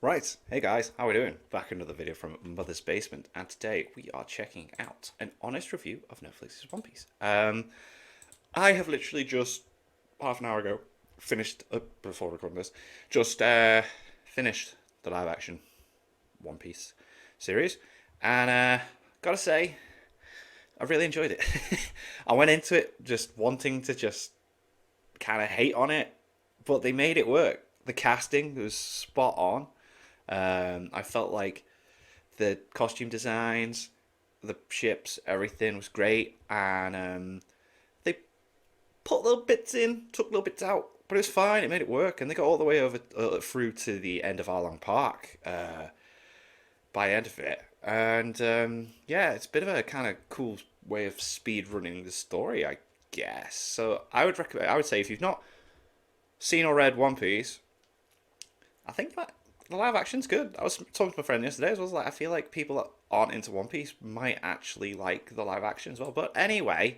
Right, hey guys, how are we doing? Back another video from Mother's Basement, and today we are checking out an honest review of Netflix's One Piece. I have literally just half an hour ago finished before recording this, just finished the live action One Piece series, and gotta say, I really enjoyed it. I went into it just wanting to just kind of hate on it, but they made it work. The casting was spot on. I felt like the costume designs, the ships, everything was great, and they put little bits in, took little bits out, but it was fine. It made it work, and they got all the way over through to the end of Arlong Park by the end of it. And yeah, it's a bit of a kind of cool way of speed running the story, I guess. So I would recommend. I would say if you've not seen or read One Piece, I think that the live action's good. I was talking to my friend yesterday. I was like, I feel like people that aren't into One Piece might actually like the live action as well. But anyway,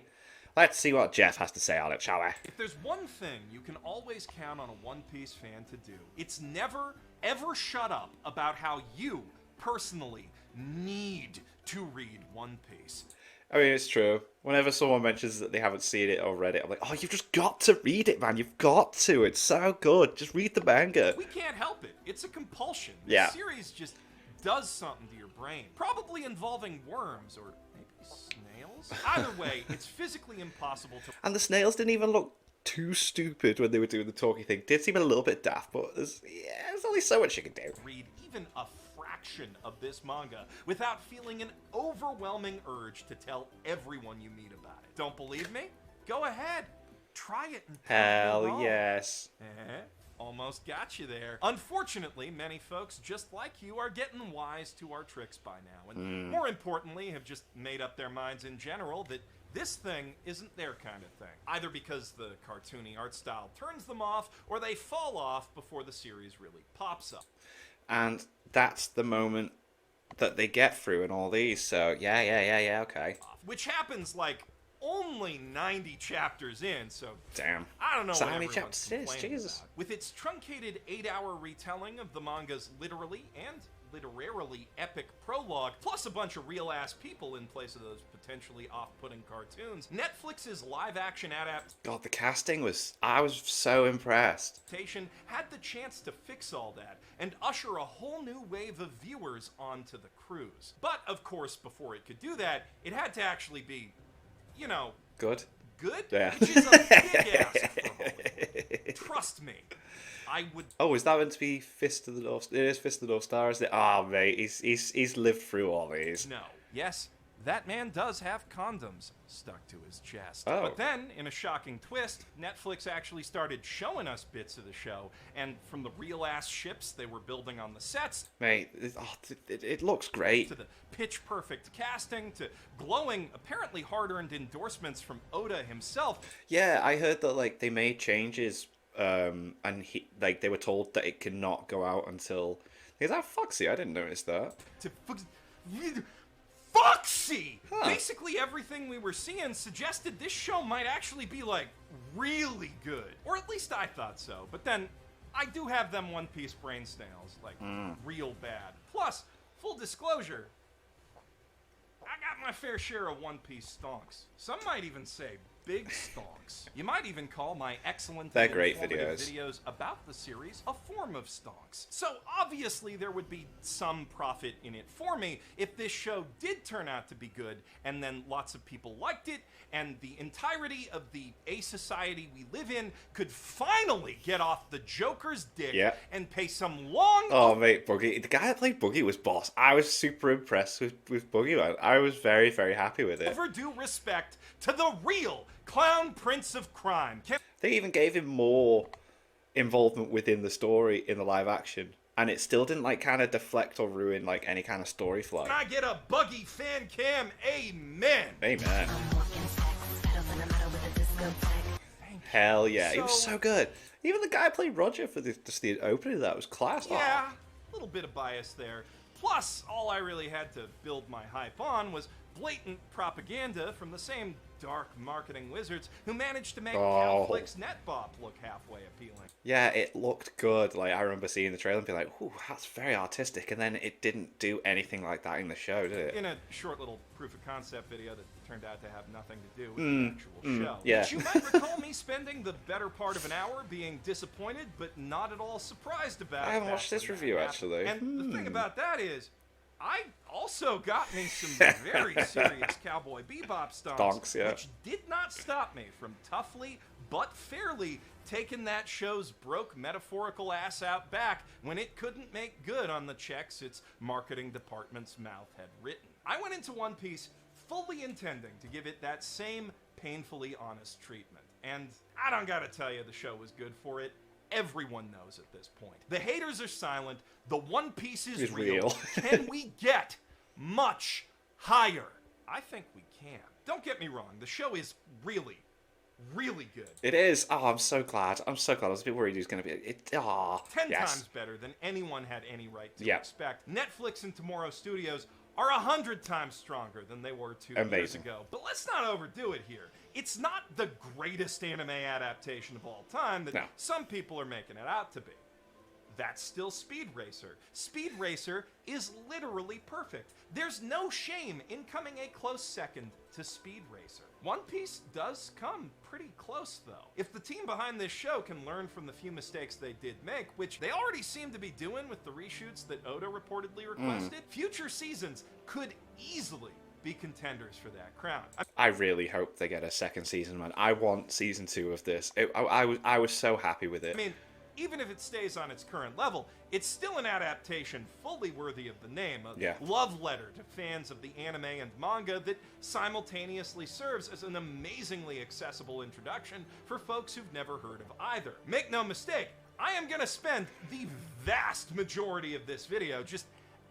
let's see what Geoff has to say on it, shall we? If there's one thing you can always count on a One Piece fan to do, it's never, ever shut up about how you, personally, need to read One Piece. I mean, it's true. Whenever someone mentions that they haven't seen it or read it, I'm like, oh, you've just got to read it, man. You've got to. It's so good. Just read the manga. We can't help it. It's a compulsion. Yeah. The series just does something to your brain. Probably involving worms or maybe snails. Either way, it's physically impossible to... And the snails didn't even look too stupid when they were doing the talking thing. Did seem a little bit daft, but there's only so much you can do. Read even a fraction of this manga without feeling an overwhelming urge to tell everyone you meet about it. Don't believe me? Go ahead. Try it and prove me Hell wrong. yes. Almost got you there. Unfortunately, many folks just like you are getting wise to our tricks by now, and more importantly, have just made up their minds in general that this thing isn't their kind of thing. Either because the cartoony art style turns them off, or they fall off before the series really pops up. And that's the moment that they get through in all these. So yeah, okay. Which happens like only 90 chapters in, so Damn. I don't know So what how many everyone's chapters it is? complaining Jesus. about. With its truncated 8-hour retelling of the manga's literally and literarily epic prologue, plus a bunch of real-ass people in place of those potentially off-putting cartoons, Netflix's live-action God, the casting was... I was so impressed. adaptation had the chance to fix all that and usher a whole new wave of viewers onto the cruise. But, of course, before it could do that, it had to actually be, you know, Good? good? Yeah. Which is a big ask from Hollywood. Trust me. I would... Oh, is that meant to be Fist of the North... It is Fist of the North Star, isn't it? Oh, mate, he's lived through all these. No. Yes, that man does have condoms stuck to his chest. Oh. But then, in a shocking twist, Netflix actually started showing us bits of the show, and from the real-ass ships they were building on the sets, Mate, it looks great. to the pitch-perfect casting, to glowing, apparently hard-earned endorsements from Oda himself, Yeah, I heard that, like, they made changes, and they were told that it cannot go out until... Is that Foxy? I didn't notice that. to Foxy! Huh. Basically everything we were seeing suggested this show might actually be, like, really good. Or at least I thought so. But then, I do have them One Piece brain snails, like, real bad. Plus, full disclosure, I got my fair share of One Piece stonks. Some might even say big stonks. You might even call my excellent They're and great informative videos. videos about the series a form of stonks. So obviously there would be some profit in it for me if this show did turn out to be good, and then lots of people liked it, and the entirety of the A society we live in could finally get off the Joker's dick Yeah. and pay some long Oh, mate, Buggy. The guy that played Buggy was boss. I was super impressed with Buggy, man. I was very, very happy with it. overdue respect to the real Clown Prince of Crime. Can They even gave him more involvement within the story in the live action, and it still didn't, like, kind of deflect or ruin, like, any kind of story flow. I get a Buggy fan cam? Amen. Amen. Hell yeah, he was So- so good. Even the guy who played Roger for just the opening of that was class. Yeah, a little bit of bias there. Plus, all I really had to build my hype on was blatant propaganda from the same dark marketing wizards who managed to make Oh. Cowflix NetBop look halfway appealing. Yeah, it looked good. Like, I remember seeing the trailer and being like, ooh, that's very artistic. And then it didn't do anything like that in the show, did it? In a short little proof of concept video that turned out to have nothing to do with the actual show. yeah. But you might recall me spending the better part of an hour being disappointed but not at all surprised about it. I haven't watched back this when that review, happened. actually. And the thing about that is, I also got me some very serious Cowboy Bebop stonks, yeah. which did not stop me from toughly but fairly taking that show's broke metaphorical ass out back when it couldn't make good on the checks its marketing department's mouth had written. I went into One Piece fully intending to give it that same painfully honest treatment. And I don't gotta tell you the show was good for it. Everyone knows at this point. The haters are silent. The One Piece is real. Can we get much higher? I think we can. Don't get me wrong. The show is really, really good. It is. Oh, I'm so glad. I'm so glad. I was a bit worried he was going to be... 10 times better than anyone had any right to expect. Netflix and Tomorrow Studios are 100 times stronger than they were 2 years ago. But let's not overdo it here. It's not the greatest anime adaptation of all time that some people are making it out to be. That's still Speed Racer. Speed Racer is literally perfect. There's no shame in coming a close second to Speed Racer. One Piece does come pretty close, though. If the team behind this show can learn from the few mistakes they did make, which they already seem to be doing with the reshoots that Oda reportedly requested, future seasons could easily be contenders for that crown. I really hope they get a second season, man. I want season 2 of this. I was so happy with it. I mean, even if it stays on its current level, it's still an adaptation fully worthy of the name, a love letter to fans of the anime and manga that simultaneously serves as an amazingly accessible introduction for folks who've never heard of either. Make no mistake, I am going to spend the vast majority of this video just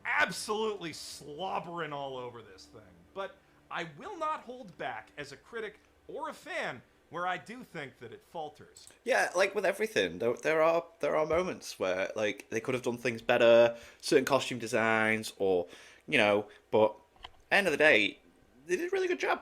absolutely slobbering all over this thing, but I will not hold back as a critic or a fan where I do think that it falters. Yeah, like with everything, there are moments where like they could have done things better, certain costume designs, or but end of the day, they did a really good job.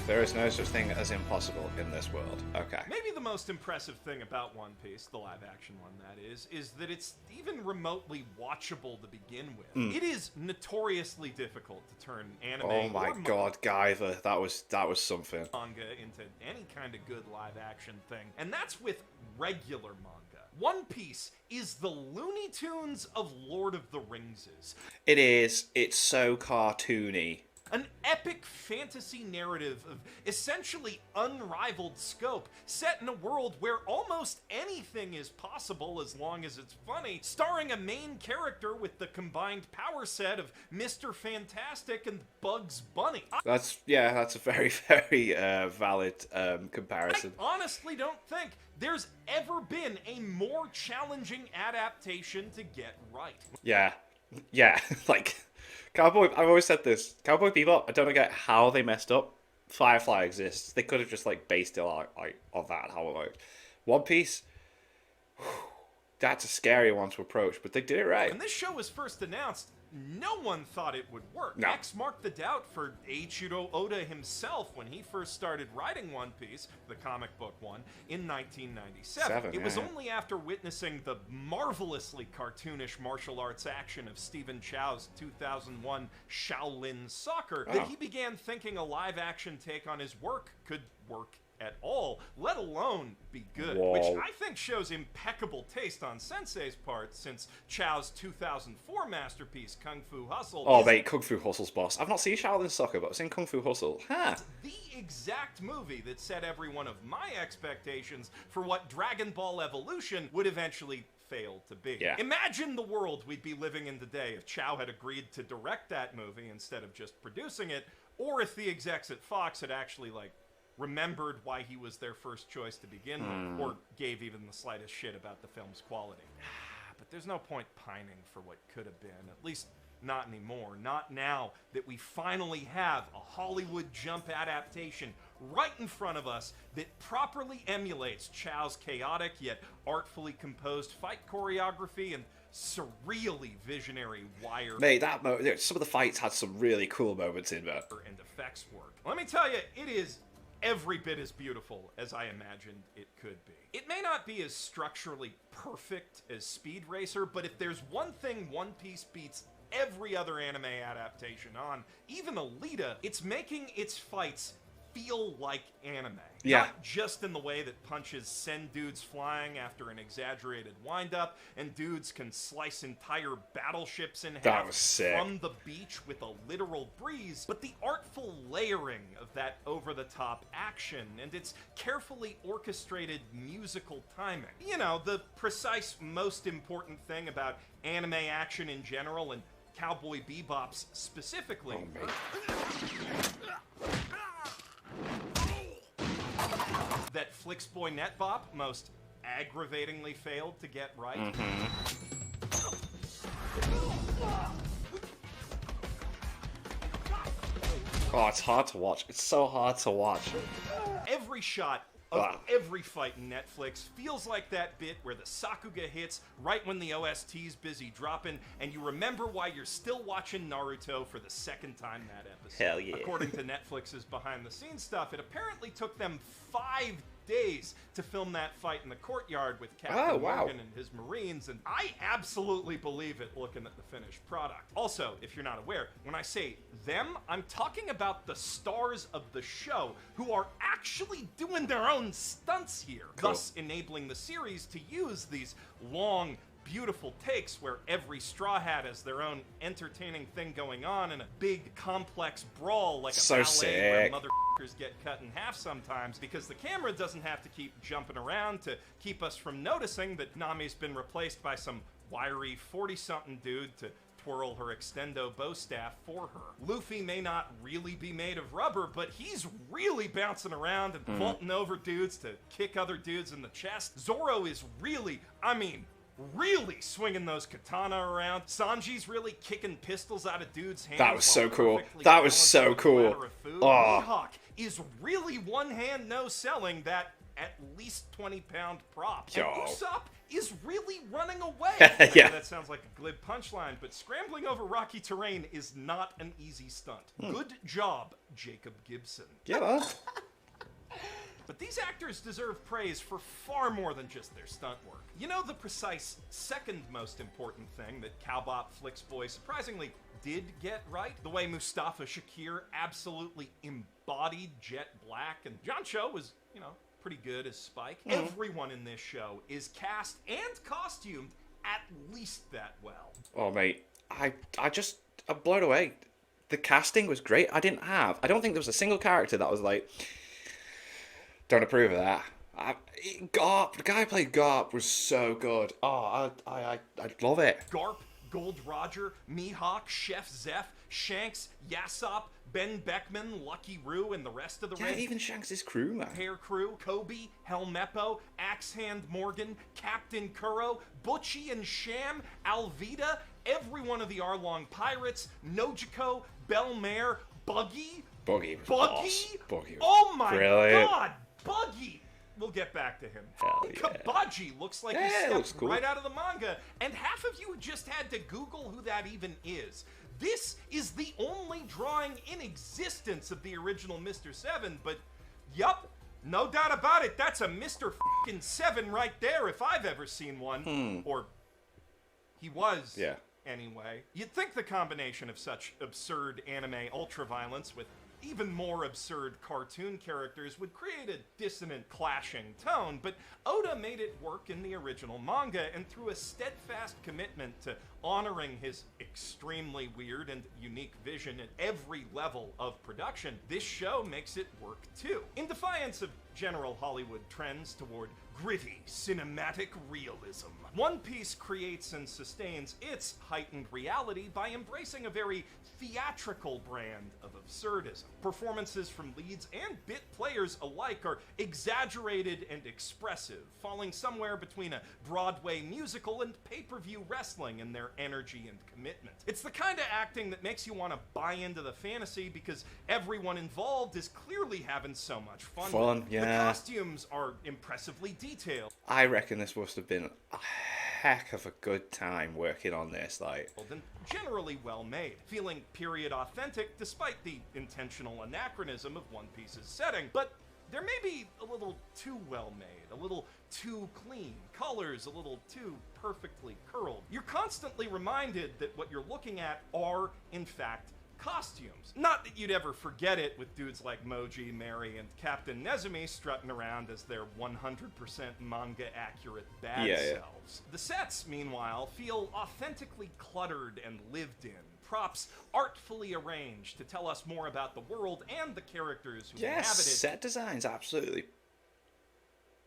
There is no such thing as impossible in this world. Okay. Maybe the most impressive thing about One Piece, the live-action one that is that it's even remotely watchable to begin with. It is notoriously difficult to turn anime Oh my god, Guyver, that was something. Manga into any kind of good live-action thing, and that's with regular manga. One Piece is the Looney Tunes of Lord of the Ringses. It is. It's so cartoony. An epic fantasy narrative of essentially unrivaled scope, set in a world where almost anything is possible as long as it's funny, starring a main character with the combined power set of Mr. Fantastic and Bugs Bunny. That's a very, very valid comparison. I honestly don't think there's ever been a more challenging adaptation to get right. Yeah, like... Cowboy, I've always said this. Cowboy Bebop, I don't get how they messed up. Firefly exists. They could have just like based it on that, how it worked. One Piece, that's a scary one to approach, but they did it right. When this show was first announced, no one thought it would work. No. X marked the doubt for Eiichiro Oda himself when he first started writing One Piece, the comic book one, in 1997. It was only after witnessing the marvelously cartoonish martial arts action of Stephen Chow's 2001 Shaolin Soccer that he began thinking a live-action take on his work could work at all, let alone be good. Whoa. Which I think shows impeccable taste on Sensei's part, since Chow's 2004 masterpiece, Kung Fu Hustle. Oh, mate, Kung Fu Hustle's boss. I've not seen Shaolin Soccer, but I've seen Kung Fu Hustle. Huh. The exact movie that set every one of my expectations for what Dragon Ball Evolution would eventually fail to be. Yeah. Imagine the world we'd be living in today if Chow had agreed to direct that movie instead of just producing it, or if the execs at Fox had actually, remembered why he was their first choice to begin with, or gave even the slightest shit about the film's quality. But there's no point pining for what could have been, at least not anymore. Not now that we finally have a Hollywood jump adaptation right in front of us that properly emulates Chow's chaotic yet artfully composed fight choreography and surreally visionary wire Mate, some of the fights had some really cool moments in there. and effects work. Let me tell you, it is every bit as beautiful as I imagined it could be. It may not be as structurally perfect as Speed Racer, but if there's one thing One Piece beats every other anime adaptation on, even Alita, it's making its fights feel like anime. Yeah. Not just in the way that punches send dudes flying after an exaggerated windup, and dudes can slice entire battleships in half was sick. from the beach with a literal breeze, but the artful layering of that over-the-top action and its carefully orchestrated musical timing. You know, the precise most important thing about anime action in general and Cowboy Bebop's specifically. Oh, mate. That Flixboy Netbop most aggravatingly failed to get right. Oh, it's hard to watch. It's so hard to watch. Every shot of every fight in Netflix feels like that bit where the Sakuga hits right when the OST's busy dropping, and you remember why you're still watching Naruto for the second time that episode. Hell yeah. According to Netflix's behind-the-scenes stuff, it apparently took them 5 days to film that fight in the courtyard with Captain Morgan and his Marines, and I absolutely believe it looking at the finished product. Also, if you're not aware, when I say them, I'm talking about the stars of the show who are actually doing their own stunts here, thus enabling the series to use these long, beautiful takes where every Straw Hat has their own entertaining thing going on in a big, complex brawl like a ballet where motherfuckers get cut in half sometimes, because the camera doesn't have to keep jumping around to keep us from noticing that Nami's been replaced by some wiry 40-something dude to twirl her extendo bow staff for her. Luffy may not really be made of rubber, but he's really bouncing around and vaulting over dudes to kick other dudes in the chest. Zoro is really swinging those katana around. Sanji's really kicking pistols out of dudes' hands. That was so cool. That was so cool. Mihawk is really one-hand no-selling that at least 20-pound prop. And Usopp is really running away. Yeah. That sounds like a glib punchline, but scrambling over rocky terrain is not an easy stunt. Good job, Jacob Gibson. Yeah. But these actors deserve praise for far more than just their stunt work. You know the precise second most important thing that Cowbop Flixboy surprisingly did get right? The way Mustafa Shakir absolutely embodied Jet Black, and John Cho was, pretty good as Spike. Everyone in this show is cast and costumed at least that well. Oh, mate. I'm blown away. The casting was great. I don't think there was a single character that was like, don't approve of that. Garp, the guy who played Garp was so good. Oh, I love it. Garp, Gold Roger, Mihawk, Chef Zeph, Shanks, Yasopp, Ben Beckman, Lucky Roo, and the rest of the Yeah, even Shanks' crew, man. Hair Crew, Kobe, Helmeppo, Axehand Morgan, Captain Kuro, Butchie and Sham, Alvida, every one of the Arlong Pirates, Nojiko, Belmare, Buggy. Buggy was awesome. Buggy was oh my brilliant. God, Buggy! We'll get back to him. Hell yeah. Kabaji looks like he stepped cool. right out of the manga, and half of you just had to Google who that even is. This is the only drawing in existence of the original Mr. 7, but yup, no doubt about it, that's a Mr. f***ing 7 right there if I've ever seen one. Or he was, anyway. You'd think the combination of such absurd anime ultraviolence with even more absurd cartoon characters would create a dissonant, clashing tone, but Oda made it work in the original manga, and through a steadfast commitment to honoring his extremely weird and unique vision at every level of production, this show makes it work too. In defiance of general Hollywood trends toward gritty, cinematic realism, One Piece creates and sustains its heightened reality by embracing a very theatrical brand of absurdism. Performances from leads and bit players alike are exaggerated and expressive, falling somewhere between a Broadway musical and pay-per-view wrestling in their energy and commitment. It's the kind of acting that makes you want to buy into the fantasy because everyone involved is clearly having so much fun. The costumes are impressively detailed. I reckon this must have been a heck of a good time working on this. Like, And generally well made, feeling period authentic despite the intentional anachronism of One Piece's setting. But there may be a little too well made, a little too clean, colors a little too perfectly curled. You're constantly reminded that what you're looking at are, in fact, costumes. Not that you'd ever forget it with dudes like Moji, Mary, and Captain Nezumi strutting around as their 100% manga-accurate bad selves. The sets, meanwhile, feel authentically cluttered and lived in. Props artfully arranged to tell us more about the world and the characters who inhabit it. Set design's absolutely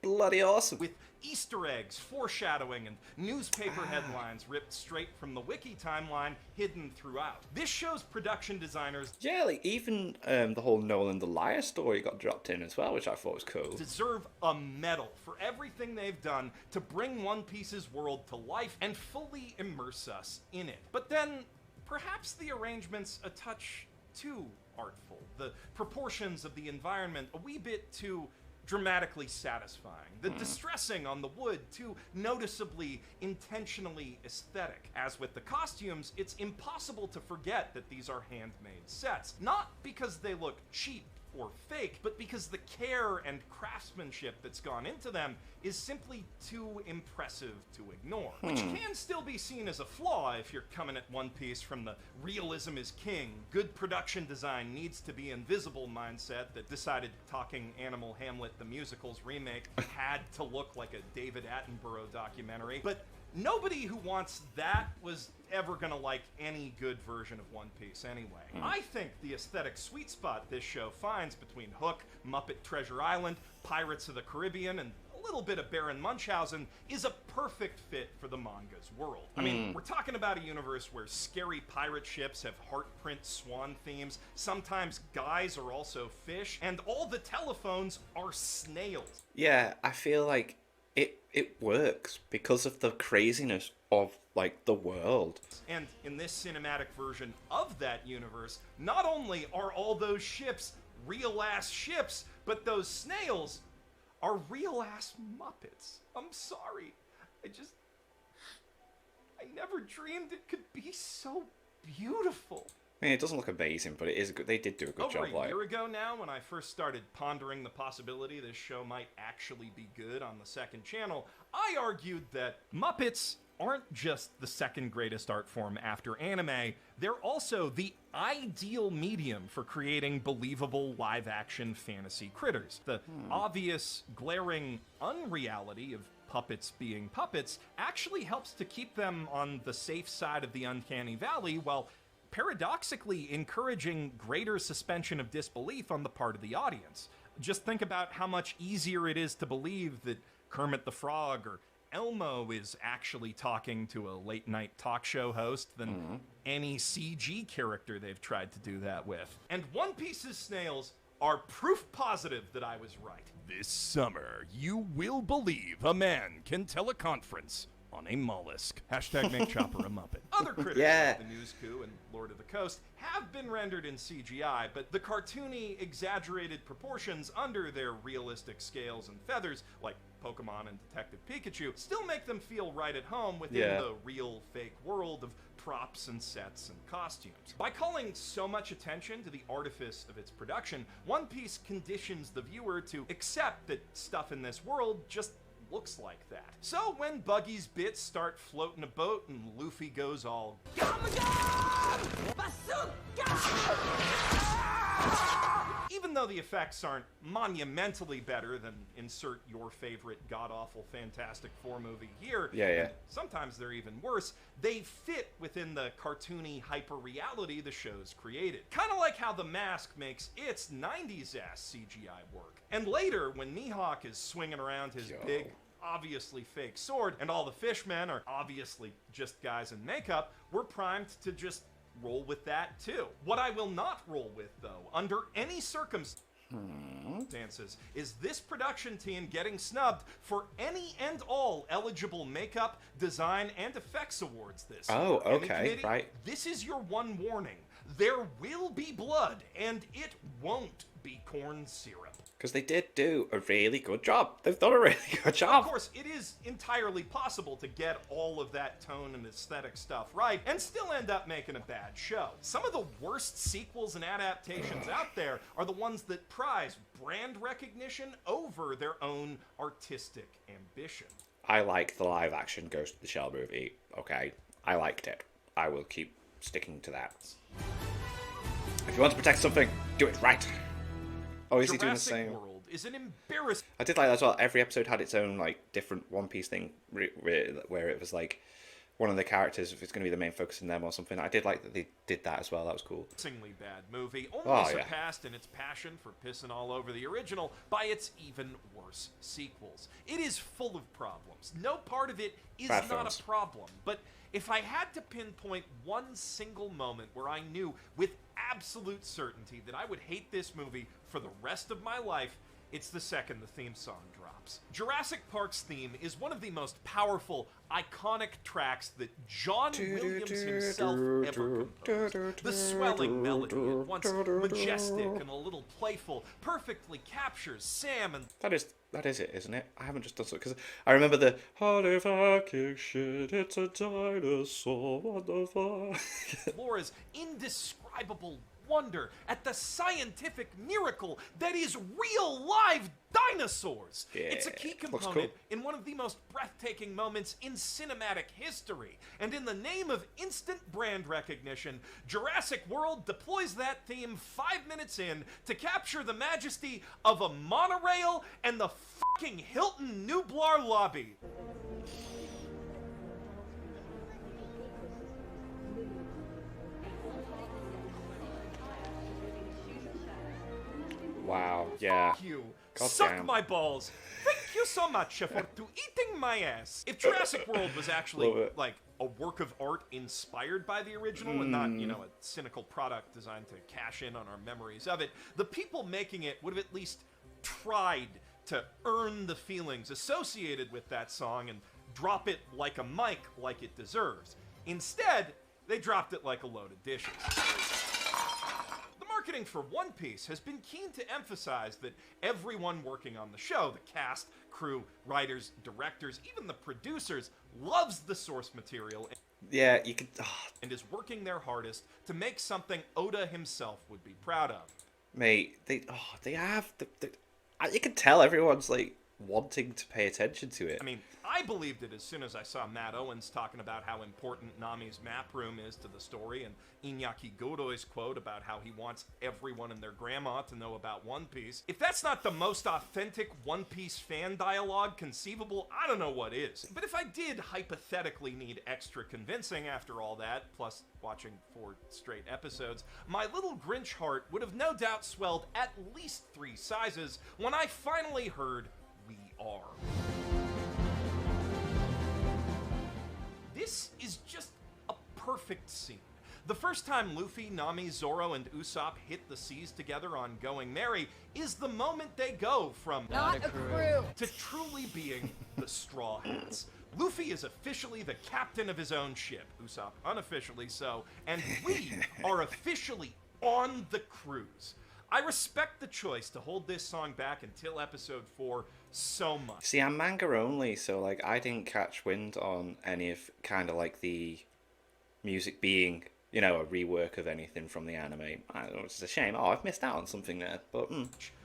bloody awesome. With Easter eggs, foreshadowing, and newspaper headlines ripped straight from the wiki timeline hidden throughout. This show's production designers Like even the whole Nolan the Liar story got dropped in as well, which I thought was cool. deserve a medal for everything they've done to bring One Piece's world to life and fully immerse us in it. But then, perhaps the arrangement's a touch too artful. The proportions of the environment a wee bit too dramatically satisfying. The distressing on the wood too noticeably, intentionally aesthetic. As with the costumes, it's impossible to forget that these are handmade sets. Not because they look cheap or fake, but because the care and craftsmanship that's gone into them is simply too impressive to ignore. Which can still be seen as a flaw if you're coming at One Piece from the realism is king, good production design needs to be invisible mindset that decided Talking Animal Hamlet the Musical's remake had to look like a David Attenborough documentary. But nobody who wants that was ever gonna like any good version of One Piece anyway. I think the aesthetic sweet spot this show finds between Hook, Muppet Treasure Island, Pirates of the Caribbean, and a little bit of Baron Munchausen is a perfect fit for the manga's world. I mean, we're talking about a universe where scary pirate ships have heartprint swan themes, sometimes guys are also fish, and all the telephones are snails. Yeah, I feel like it works because of the craziness of like the world. And in this cinematic version of that universe, not only are all those ships real-ass ships, but those snails are real-ass Muppets. I'm sorry. I never dreamed it could be so beautiful. I mean, it doesn't look amazing, but it is good. They did do a good job. Over a year ago now, when I first started pondering the possibility this show might actually be good on the second channel, I argued that Muppets aren't just the second greatest art form after anime, they're also the ideal medium for creating believable live-action fantasy critters. The obvious, glaring unreality of puppets being puppets actually helps to keep them on the safe side of the uncanny valley, while paradoxically encouraging greater suspension of disbelief on the part of the audience. Just think about how much easier it is to believe that Kermit the Frog or Elmo is actually talking to a late-night talk show host than any CG character they've tried to do that with. And One Piece's snails are proof positive that I was right. This summer, you will believe a man can teleconference on a mollusk. Hashtag make Chopper a Muppet. Other critters like the Newsku and Lord of the Coast have been rendered in CGI, but the cartoony, exaggerated proportions under their realistic scales and feathers, like Pokemon and Detective Pikachu, still make them feel right at home within the real, fake world of props and sets and costumes. By calling so much attention to the artifice of its production, One Piece conditions the viewer to accept that stuff in this world just looks like that. So when Buggy's bits start floating a boat and Luffy goes all even though the effects aren't monumentally better than insert your favorite god-awful Fantastic Four movie here, and sometimes they're even worse, they fit within the cartoony hyper-reality the show's created. Kind of like how The Mask makes its 90s-ass CGI work. And later, when Mihawk is swinging around his big, obviously fake sword, and all the fishmen are obviously just guys in makeup, we're primed to just roll with that too. What I will not roll with, though, under any circumstances, is this production team getting snubbed for any and all eligible makeup, design, and effects awards this year. Oh, okay, right. This is your one warning. There will be blood, and it won't lumpy corn syrup. Because they did do a really good job. They've done a really good job. Of course, it is entirely possible to get all of that tone and aesthetic stuff right and still end up making a bad show. Some of the worst sequels and adaptations out there are the ones that prize brand recognition over their own artistic ambition. I like the live action Ghost of the Shell movie. Okay, I liked it. I will keep sticking to that. If you want to protect something, do it right. Oh, is he doing the Jurassic same? World is an embarrassment. I did like that as well. Every episode had its own like different One Piece thing where it was like one of the characters, if it's going to be the main focus in them or something. I did like that they did that as well. That was cool. Bad movie, only yeah. surpassed in its passion for pissing all over the original by its even worse sequels. It is full of problems. No part of it is Bad not films. a problem. But if I had to pinpoint one single moment where I knew with absolute certainty that I would hate this movie for the rest of my life, it's the second the theme song drops. Jurassic Park's theme is one of the most powerful, iconic tracks that John Williams himself ever composed. The swelling melody, at once majestic and a little playful, perfectly captures Sam and That is it, isn't it? I haven't just done so because I remember the "What if I kick shit? It's a dinosaur. What the fuck?" Laura's indescribable wonder at the scientific miracle that is real live dinosaurs. Yeah, It's a key looks component cool. in one of the most breathtaking moments in cinematic history. And in the name of instant brand recognition, Jurassic World deploys that theme 5 minutes in to capture the majesty of a monorail and the fucking Hilton Nublar lobby. Wow. Yeah. Fuck you. God Suck damn. my balls. Thank you so much for eating my ass. If Jurassic World was Love actually it. like a work of art inspired by the original and not, you know, a cynical product designed to cash in on our memories of it, the people making it would have at least tried to earn the feelings associated with that song and drop it like a mic like it deserves. Instead, they dropped it like a load of dishes. Marketing for One Piece has been keen to emphasize that everyone working on the show, the cast, crew, writers, directors, even the producers, loves the source material Yeah, you could. and is working their hardest to make something Oda himself would be proud of. Mate, they have. You can tell everyone's like wanting to pay attention to it. I mean, I believed it as soon as I saw Matt Owens talking about how important Nami's map room is to the story, and Iñaki Godoy's quote about how he wants everyone and their grandma to know about One Piece. If that's not the most authentic One Piece fan dialogue conceivable, I don't know what is. But if I did hypothetically need extra convincing after all that, plus watching 4 straight episodes, my little Grinch heart would have no doubt swelled at least 3 sizes when I finally heard "We Are." This is just a perfect scene. The first time Luffy, Nami, Zoro, and Usopp hit the seas together on Going Merry is the moment they go from Not a crew. to truly being the Straw Hats. Luffy is officially the captain of his own ship, Usopp unofficially so, and we are officially on the cruise. I respect the choice to hold this song back until episode 4 so much. See, I'm manga only, so like I didn't catch wind on any of kind of like the music being, you know, a rework of anything from the anime. I don't know, it's a shame. Oh, I've missed out on something there, but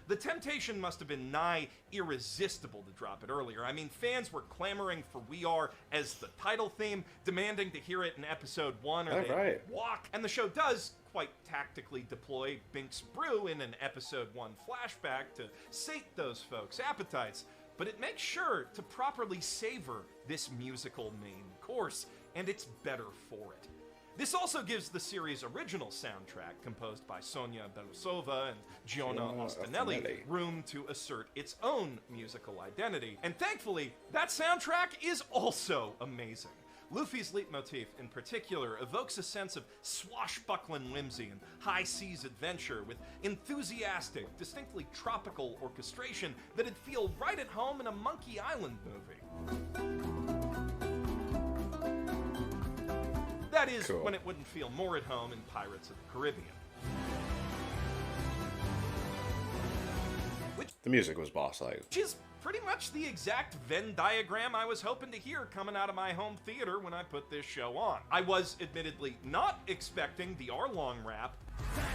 The temptation must have been nigh irresistible to drop it earlier. I mean, fans were clamoring for "We Are" as the title theme, demanding to hear it in episode 1 or Oh, they right. walk. And the show does quite tactically deploy Binks Brew in an episode 1 flashback to sate those folks' appetites. But it makes sure to properly savor this musical main course, and it's better for it. This also gives the series' original soundtrack, composed by Sonia Belousova and Giona Ostinelli, room to assert its own musical identity. And thankfully, that soundtrack is also amazing. Luffy's leitmotif, in particular, evokes a sense of swashbuckling whimsy and high seas adventure with enthusiastic, distinctly tropical orchestration that'd feel right at home in a Monkey Island movie. That is, Cool. when it wouldn't feel more at home in Pirates of the Caribbean. The music was boss, like. Which is pretty much the exact Venn diagram I was hoping to hear coming out of my home theater when I put this show on. I was admittedly not expecting the hour-long rap. Bang,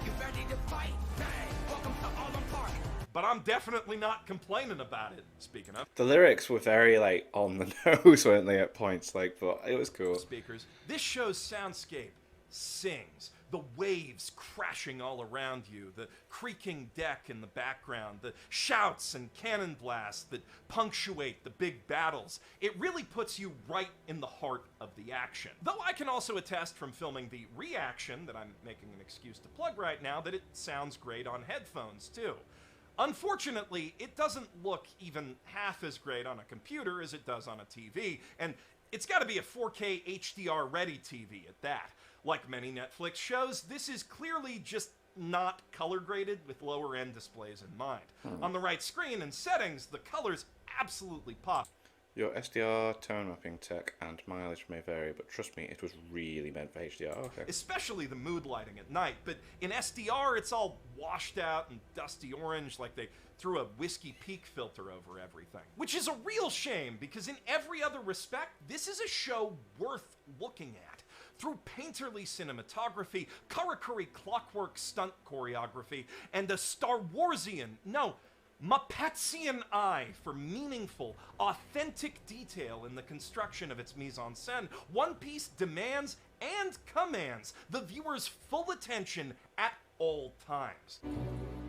you ready to fight? Bang, welcome to Arlem Park. But I'm definitely not complaining about it, speaking of. The lyrics were very, like, on the nose, weren't they, at points, like, but it was cool. Speakers. This show's soundscape sings. The waves crashing all around you, the creaking deck in the background, the shouts and cannon blasts that punctuate the big battles. It really puts you right in the heart of the action. Though I can also attest from filming the reaction that I'm making an excuse to plug right now that it sounds great on headphones too. Unfortunately, it doesn't look even half as great on a computer as it does on a TV, and it's got to be a 4K HDR ready TV at that. Like many Netflix shows, this is clearly just not color graded with lower end displays in mind. On the right screen and settings, the colors absolutely pop. Your SDR tone mapping tech and mileage may vary, but trust me, it was really meant for HDR. Okay. Especially the mood lighting at night, but in SDR it's all washed out and dusty orange like they threw a whiskey peak filter over everything. Which is a real shame, because in every other respect, this is a show worth looking at. Through painterly cinematography, Karakuri clockwork stunt choreography, and a Star Warsian, no, Muppetian eye for meaningful, authentic detail in the construction of its mise-en-scène, One Piece demands and commands the viewer's full attention at all times.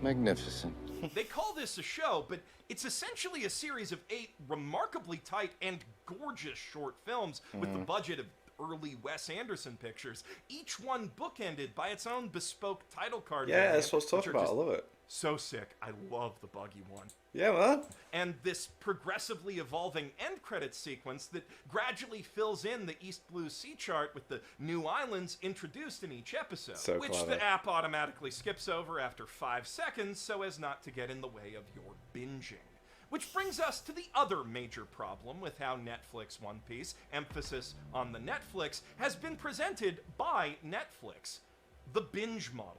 Magnificent. They call this a show, but it's essentially a series of 8 remarkably tight and gorgeous short films with the budget of early Wes Anderson pictures, each one bookended by its own bespoke title card. Yeah, that's what I was talking about. I love it. So sick. I love the Buggy one. Yeah, man. And this progressively evolving end credits sequence that gradually fills in the East Blue Sea chart with the new islands introduced in each episode, So which clever. the app automatically skips over after 5 seconds so as not to get in the way of your binging. Which brings us to the other major problem with how Netflix One Piece, emphasis on the Netflix, has been presented by Netflix. The binge model.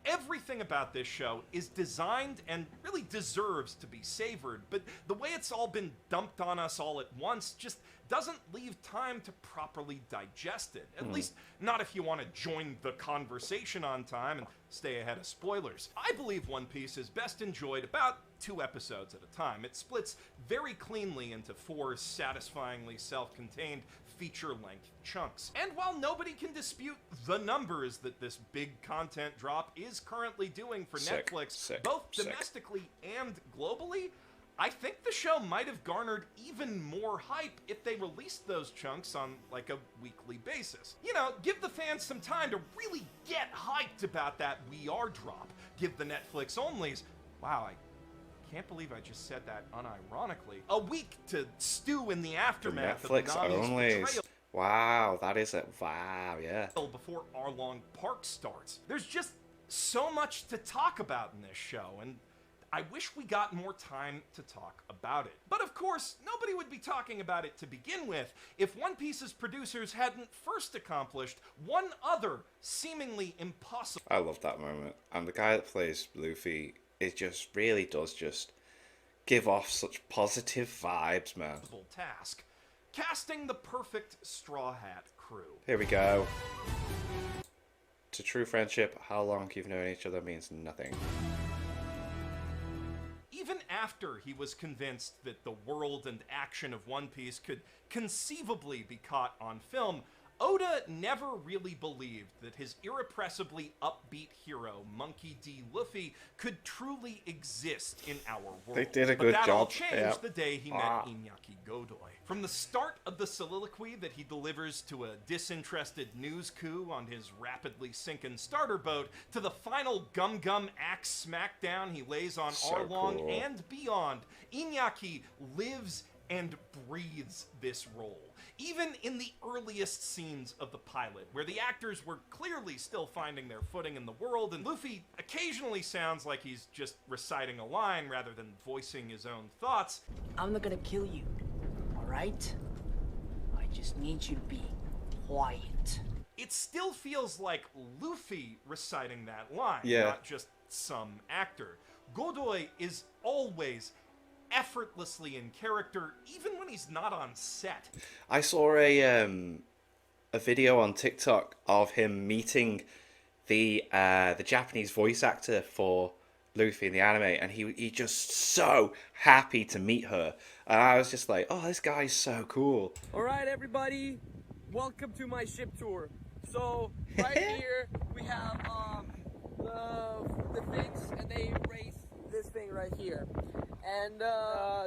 Everything about this show is designed and really deserves to be savored, but the way it's all been dumped on us all at once just doesn't leave time to properly digest it. At least not if you want to join the conversation on time and stay ahead of spoilers. I believe One Piece is best enjoyed about 2 episodes at a time. It splits very cleanly into 4 satisfyingly self-contained feature-length chunks. And while nobody can dispute the numbers that this big content drop is currently doing for Sick, Netflix, sick, both sick. domestically and globally, I think the show might have garnered even more hype if they released those chunks on like a weekly basis. You know, give the fans some time to really get hyped about that We Are drop. Give the Netflix onlys, wow, I can't believe I just said that unironically, a week to stew in the aftermath Netflix of Nami's only. betrayal. Wow, that is it. Wow, yeah. Before Arlong Park starts. There's just so much to talk about in this show, and I wish we got more time to talk about it. But of course, nobody would be talking about it to begin with if One Piece's producers hadn't first accomplished one other seemingly impossible I love that moment. And the guy that plays Luffy, it just really does just give off such positive vibes, man. task: casting the perfect Straw Hat crew. Here we go. To true friendship, how long you've known each other means nothing. Even after he was convinced that the world and action of One Piece could conceivably be caught on film, Oda never really believed that his irrepressibly upbeat hero, Monkey D. Luffy, could truly exist in our world. They did a but good that all job, changed yeah. the day he met Iñaki Godoy. From the start of the soliloquy that he delivers to a disinterested news coup on his rapidly sinking starter boat, to the final gum-gum axe smackdown he lays on So Arlong cool. and beyond, Iñaki lives and breathes this role. Even in the earliest scenes of the pilot, where the actors were clearly still finding their footing in the world, and Luffy occasionally sounds like he's just reciting a line rather than voicing his own thoughts. I'm not gonna kill you, alright? I just need you to be quiet. It still feels like Luffy reciting that line, Yeah. not just some actor. Godoy is always effortlessly in character, even when he's not on set. I saw a video on TikTok of him meeting the Japanese voice actor for Luffy in the anime, and he just so happy to meet her, and I was just like, oh, this guy's so cool. All right, everybody, welcome to my ship tour. So right here we have the things, and they race this thing right here, and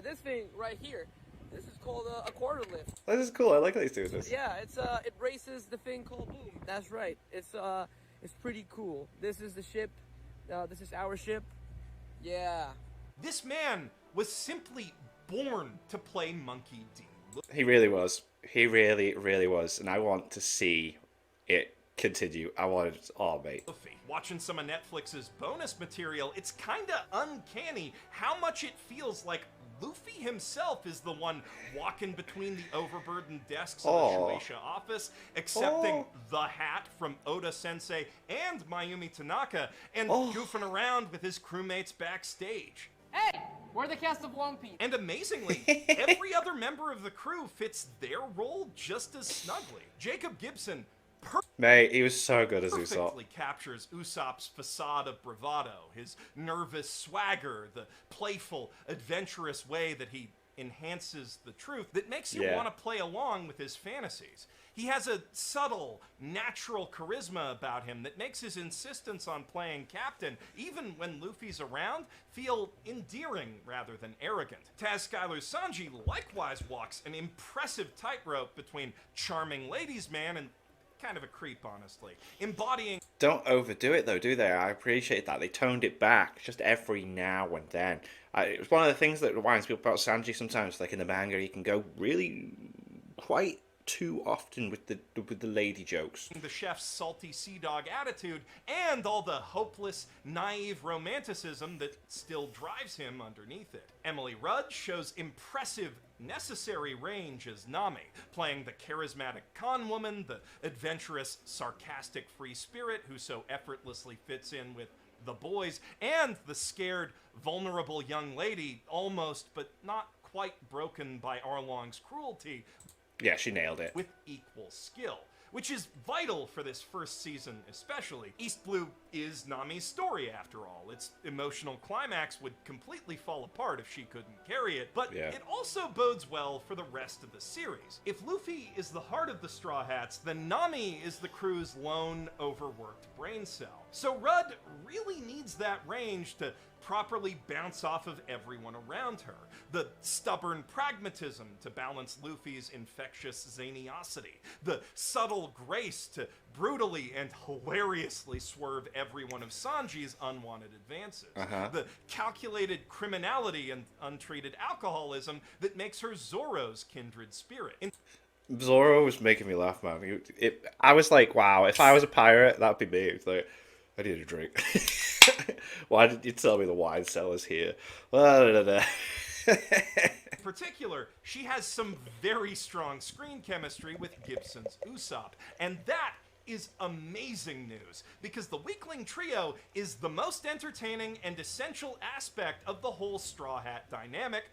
this thing right here. This is called a quarter lift. This is cool. I like that he's doing this. Yeah, it races the thing called Boom. That's right. It's pretty cool. This is the ship. This is our ship. Yeah. This man was simply born to play Monkey D. He really was. He really, really was. And I want to see it continue. I want it. Oh, mate. Watching some of Netflix's bonus material, it's kinda uncanny how much it feels like Luffy himself is the one walking between the overburdened desks of the Shueisha office, accepting the hat from Oda Sensei and Mayumi Tanaka, and goofing around with his crewmates backstage. Hey, we're the cast of One Piece. And amazingly, every other member of the crew fits their role just as snugly. Jacob Gibson Mate, he was so good as Usopp. perfectly captures Usopp's facade of bravado, his nervous swagger, the playful, adventurous way that he enhances the truth that makes you want to play along with his fantasies. He has a subtle, natural charisma about him that makes his insistence on playing captain, even when Luffy's around, feel endearing rather than arrogant. Taz Skylar's Sanji likewise walks an impressive tightrope between charming ladies' man and kind of a creep, honestly. Embodying... Don't overdo it, though, do they? I appreciate that. They toned it back just every now and then. It was one of the things that reminds me about Sanji sometimes. Like in the manga, he can go really quite too often with the lady jokes. The chef's salty sea dog attitude and all the hopeless, naive romanticism that still drives him underneath it. Emily Rudd shows impressive, necessary range as Nami, playing the charismatic con woman, the adventurous, sarcastic free spirit who so effortlessly fits in with the boys, and the scared, vulnerable young lady, almost but not quite broken by Arlong's cruelty. Yeah, she nailed it. With equal skill, which is vital for this first season especially. East Blue is Nami's story after all. Its emotional climax would completely fall apart if she couldn't carry it, but it also bodes well for the rest of the series. If Luffy is the heart of the Straw Hats, then Nami is the crew's lone, overworked brain cell. So Rudd really needs that range to properly bounce off of everyone around her. The stubborn pragmatism to balance Luffy's infectious zaniosity. The subtle grace to brutally and hilariously swerve every one of Sanji's unwanted advances. The calculated criminality and untreated alcoholism that makes her Zoro's kindred spirit. Zoro was making me laugh, man. I was like, wow, if I was a pirate, that'd be me. It's like, I need a drink. Why did you tell me the wine cellar's here? In particular, she has some very strong screen chemistry with Gibson's Usopp, and that is amazing news, because the Weakling Trio is the most entertaining and essential aspect of the whole Straw Hat dynamic.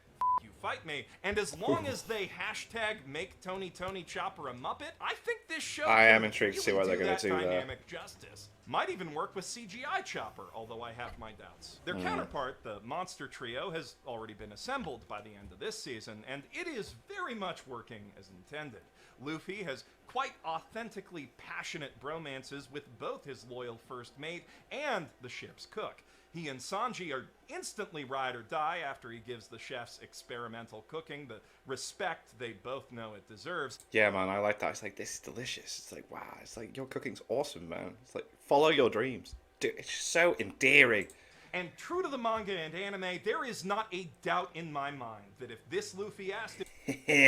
You fight me. And as long as they hashtag make Tony Chopper a Muppet, I think this show I am intrigued to see what they're going to do dynamic justice. Might even work with CGI Chopper, although I have my doubts. Their counterpart, the Monster Trio, has already been assembled by the end of this season, and it is very much working as intended. Luffy has quite authentically passionate bromances with both his loyal first mate and the ship's cook. He and Sanji are instantly ride or die after he gives the chef's experimental cooking the respect they both know it deserves. Yeah, man, I like that. It's like, this is delicious. It's like, wow, it's like, your cooking's awesome, man. It's like, follow your dreams. Dude, it's so endearing. And true to the manga and anime, there is not a doubt in my mind that if this Luffy asked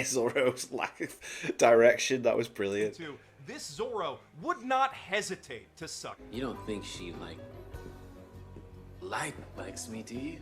Zoro's lack of direction, that was brilliant. This Zoro would not hesitate to suck. You don't think she, likes me, do you?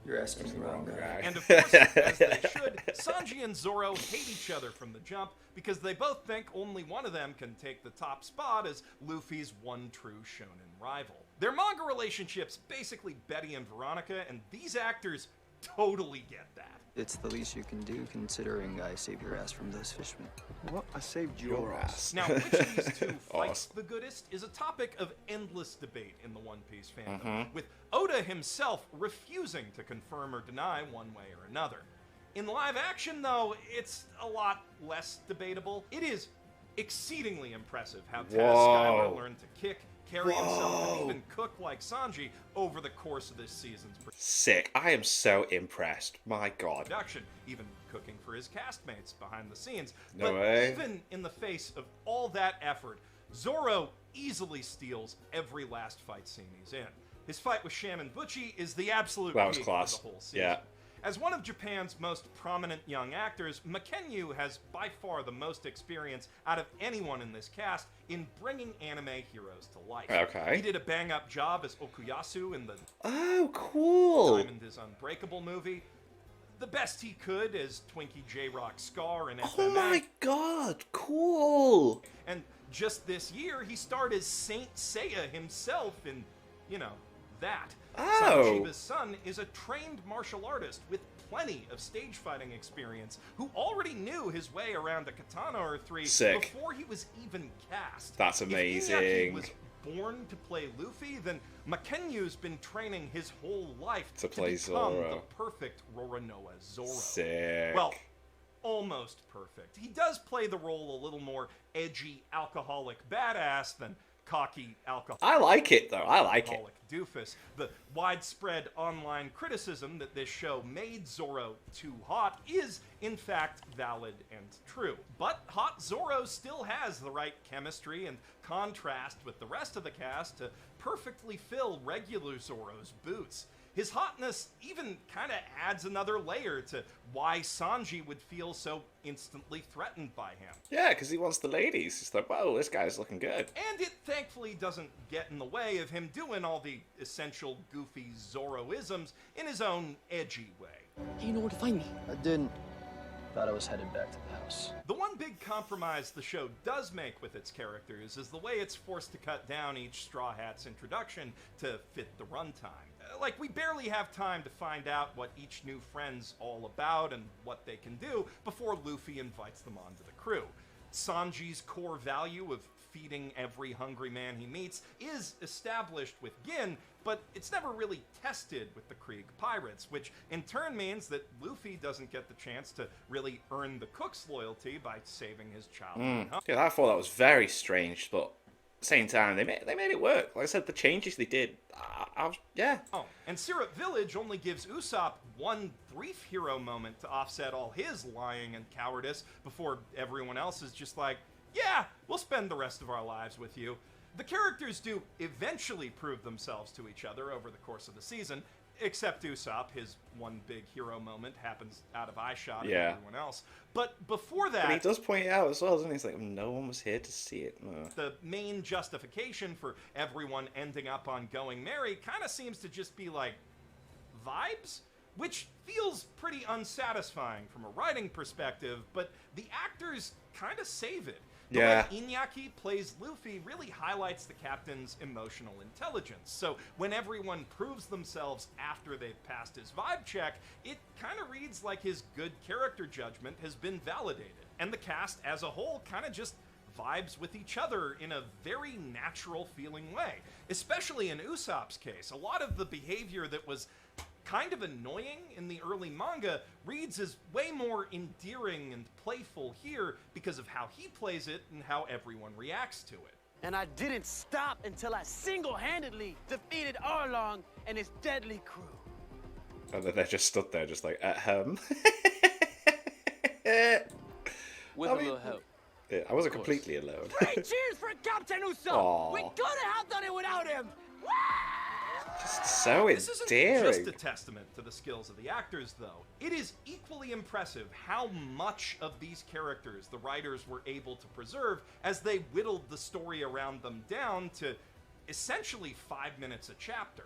You're asking the wrong guy. And of course, as they should, Sanji and Zoro hate each other from the jump because they both think only one of them can take the top spot as Luffy's one true shonen rival. Their manga relationship's basically Betty and Veronica, and these actors totally get that. It's the least you can do, considering I saved your ass from those fishmen. What? I saved your ass. Now, which of these two fights Awesome. the goodest is a topic of endless debate in the One Piece fandom, with Oda himself refusing to confirm or deny one way or another. In live action, though, it's a lot less debatable. It is exceedingly impressive how Taz Skylar learned to kick, carry himself, and even cook like Sanji over the course of this season's Sick. I am so impressed. My God. production, even cooking for his castmates behind the scenes. No but way. even in the face of all that effort, Zoro easily steals every last fight scene he's in. His fight with Shaman Butchie is the absolute That was peak class. of the whole season. Yeah. As one of Japan's most prominent young actors, Makenyu has by far the most experience out of anyone in this cast in bringing anime heroes to life. Okay. He did a bang-up job as Okuyasu in the Oh, cool. Diamond is Unbreakable movie. The best he could as Twinkie J-Rock Scar in FMA. Oh my God, cool. And just this year, he starred as Saint Seiya himself in, that. Oh. Sanjiba's son is a trained martial artist with plenty of stage fighting experience who already knew his way around a katana or three Sick. before he was even cast. That's If amazing. Iñaki was born to play Luffy, then Makenyu's been training his whole life To play become Zoro. the perfect Roronoa Zoro. Sick. Well, almost perfect. He does play the role a little more edgy, alcoholic badass than cocky, alcoholic I like it, though. I like it. doofus. The widespread online criticism that this show made Zoro too hot is, in fact, valid and true. But Hot Zoro still has the right chemistry and contrast with the rest of the cast to perfectly fill regular Zoro's boots. His hotness even kind of adds another layer to why Sanji would feel so instantly threatened by him. Yeah, because he wants the ladies. He's like, whoa, this guy's looking good. And it thankfully doesn't get in the way of him doing all the essential goofy Zoro-isms in his own edgy way. You know where to find me. I didn't. Thought I was headed back to the house. The one big compromise the show does make with its characters is the way it's forced to cut down each Straw Hat's introduction to fit the runtime. Like, we barely have time to find out what each new friend's all about and what they can do before Luffy invites them onto the crew. Sanji's core value of feeding every hungry man he meets is established with Gin, but it's never really tested with the Krieg pirates, which in turn means that Luffy doesn't get the chance to really earn the cook's loyalty by saving his child. Yeah, I thought that was very strange, but at the same time, they made it work. Like I said, the changes they did, yeah. Oh, and Syrup Village only gives Usopp one brief hero moment to offset all his lying and cowardice before everyone else is just like, yeah, we'll spend the rest of our lives with you. The characters do eventually prove themselves to each other over the course of the season, except Usopp. His one big hero moment happens out of eyeshot of everyone else. But before that... But he does point it out as well, doesn't he? He's like, no one was here to see it. The main justification for everyone ending up on Going Merry kind of seems to just be like vibes, which feels pretty unsatisfying from a writing perspective, but the actors kind of save it. The way Iñaki plays Luffy really highlights the captain's emotional intelligence. So when everyone proves themselves after they've passed his vibe check, it kind of reads like his good character judgment has been validated. And the cast as a whole kind of just vibes with each other in a very natural feeling way. Especially in Usopp's case. A lot of the behavior that was kind of annoying in the early manga reads as way more endearing and playful here because of how he plays it and how everyone reacts to it. And I didn't stop until I single-handedly defeated Arlong and his deadly crew. And then they just stood there, just like, With a little help. Yeah, I wasn't completely alone. Hey, cheers for Captain Usopp! Aw. We couldn't have done it without him! Just so This isn't endearing. just a testament to the skills of the actors, though. It is equally impressive how much of these characters the writers were able to preserve as they whittled the story around them down to essentially 5 minutes a chapter.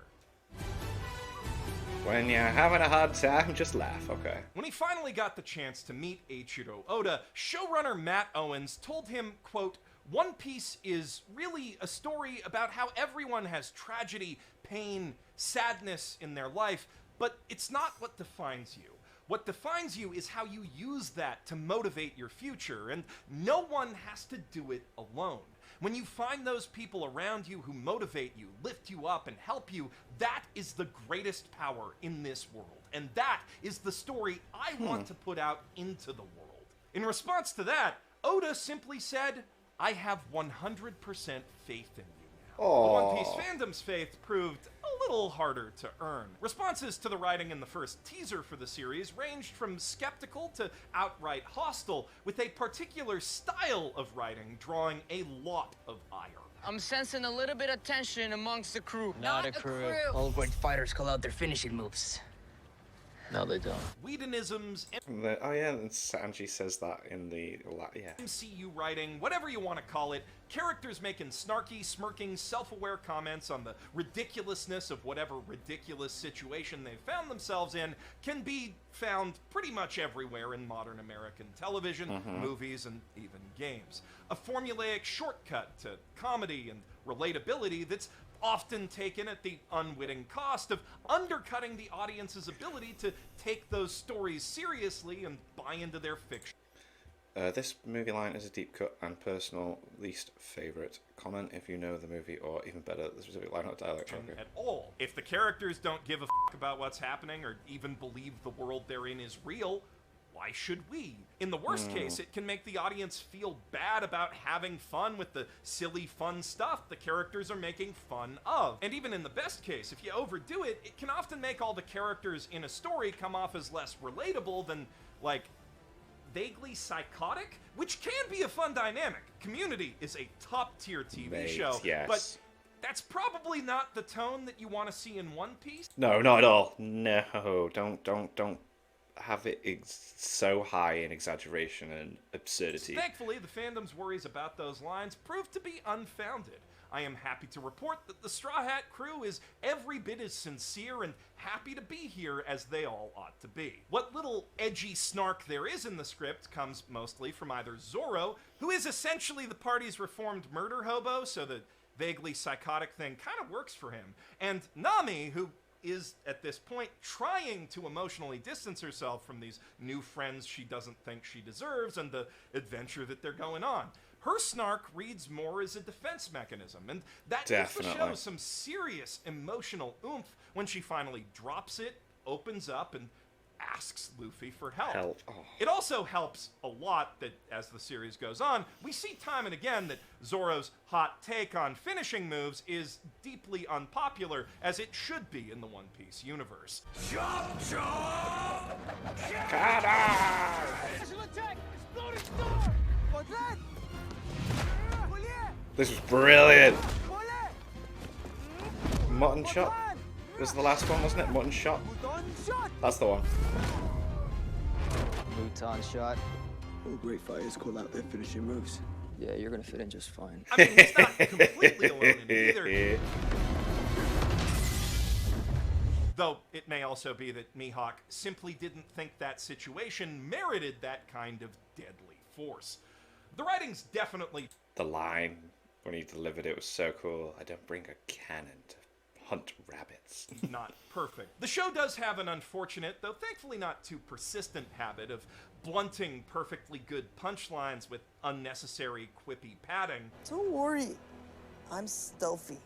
When you're having a hard time, just laugh, okay. When he finally got the chance to meet Eiichiro Oda, showrunner Matt Owens told him, quote, One Piece is really a story about how everyone has tragedy, pain, sadness in their life, but it's not what defines you. What defines you is how you use that to motivate your future, and no one has to do it alone. When you find those people around you who motivate you, lift you up, and help you, that is the greatest power in this world. And that is the story I want to put out into the world. In response to that, Oda simply said, I have 100% faith in you now. The One Piece fandom's faith proved a little harder to earn. Responses to the writing in the first teaser for the series ranged from skeptical to outright hostile, with a particular style of writing drawing a lot of ire. I'm sensing a little bit of tension amongst the crew. Not a crew. All great fighters call out their finishing moves. No, they don't. Whedonisms, Oh yeah, and Sanji says that in the MCU writing, whatever you want to call it, characters making snarky, smirking, self-aware comments on the ridiculousness of whatever ridiculous situation they found themselves in can be found pretty much everywhere in modern American television, movies, and even games. A formulaic shortcut to comedy and relatability that's often taken at the unwitting cost of undercutting the audience's ability to take those stories seriously and buy into their fiction. This movie line is a deep cut and personal least favourite. Comment if you know the movie, or even better, the specific line of dialogue. Okay. At all. If the characters don't give a about what's happening or even believe the world they're in is real, why should we? In the worst case, it can make the audience feel bad about having fun with the silly, fun stuff the characters are making fun of. And even in the best case, if you overdo it, it can often make all the characters in a story come off as less relatable than, like, vaguely psychotic, which can be a fun dynamic. Community is a top-tier TV show, yes. but that's probably not the tone that you want to see in One Piece. No, not at all. No, don't have it so high in exaggeration and absurdity. Thankfully, the fandom's worries about those lines proved to be unfounded. I am happy to report that the Straw Hat crew is every bit as sincere and happy to be here as they all ought to be. What little edgy snark there is in the script comes mostly from either Zoro, who is essentially the party's reformed murder hobo, so the vaguely psychotic thing kind of works for him, and Nami, who is, at this point, trying to emotionally distance herself from these new friends she doesn't think she deserves and the adventure that they're going on. Her snark reads more as a defense mechanism, and that gives the show some serious emotional oomph when she finally drops it, opens up, and asks Luffy for help. It also helps a lot that, as the series goes on, we see time and again that Zoro's hot take on finishing moves is deeply unpopular, as it should be in the One Piece universe. Chop, chop! Special attack! Exploding star! What's that? This was brilliant. Mutton shot was the last one, wasn't it? Mutton shot. That's the one. Mouton shot. All great fighters call out their finishing moves. Yeah, you're gonna fit in just fine. I mean, he's not completely alone in it either. Though it may also be that Mihawk simply didn't think that situation merited that kind of deadly force. The writing's definitely... The line when he delivered it was so cool. I don't bring a cannon to hunt rabbits. not perfect. The show does have an unfortunate, though thankfully not too persistent, habit of blunting perfectly good punchlines with unnecessary quippy padding. Don't worry, I'm stealthy.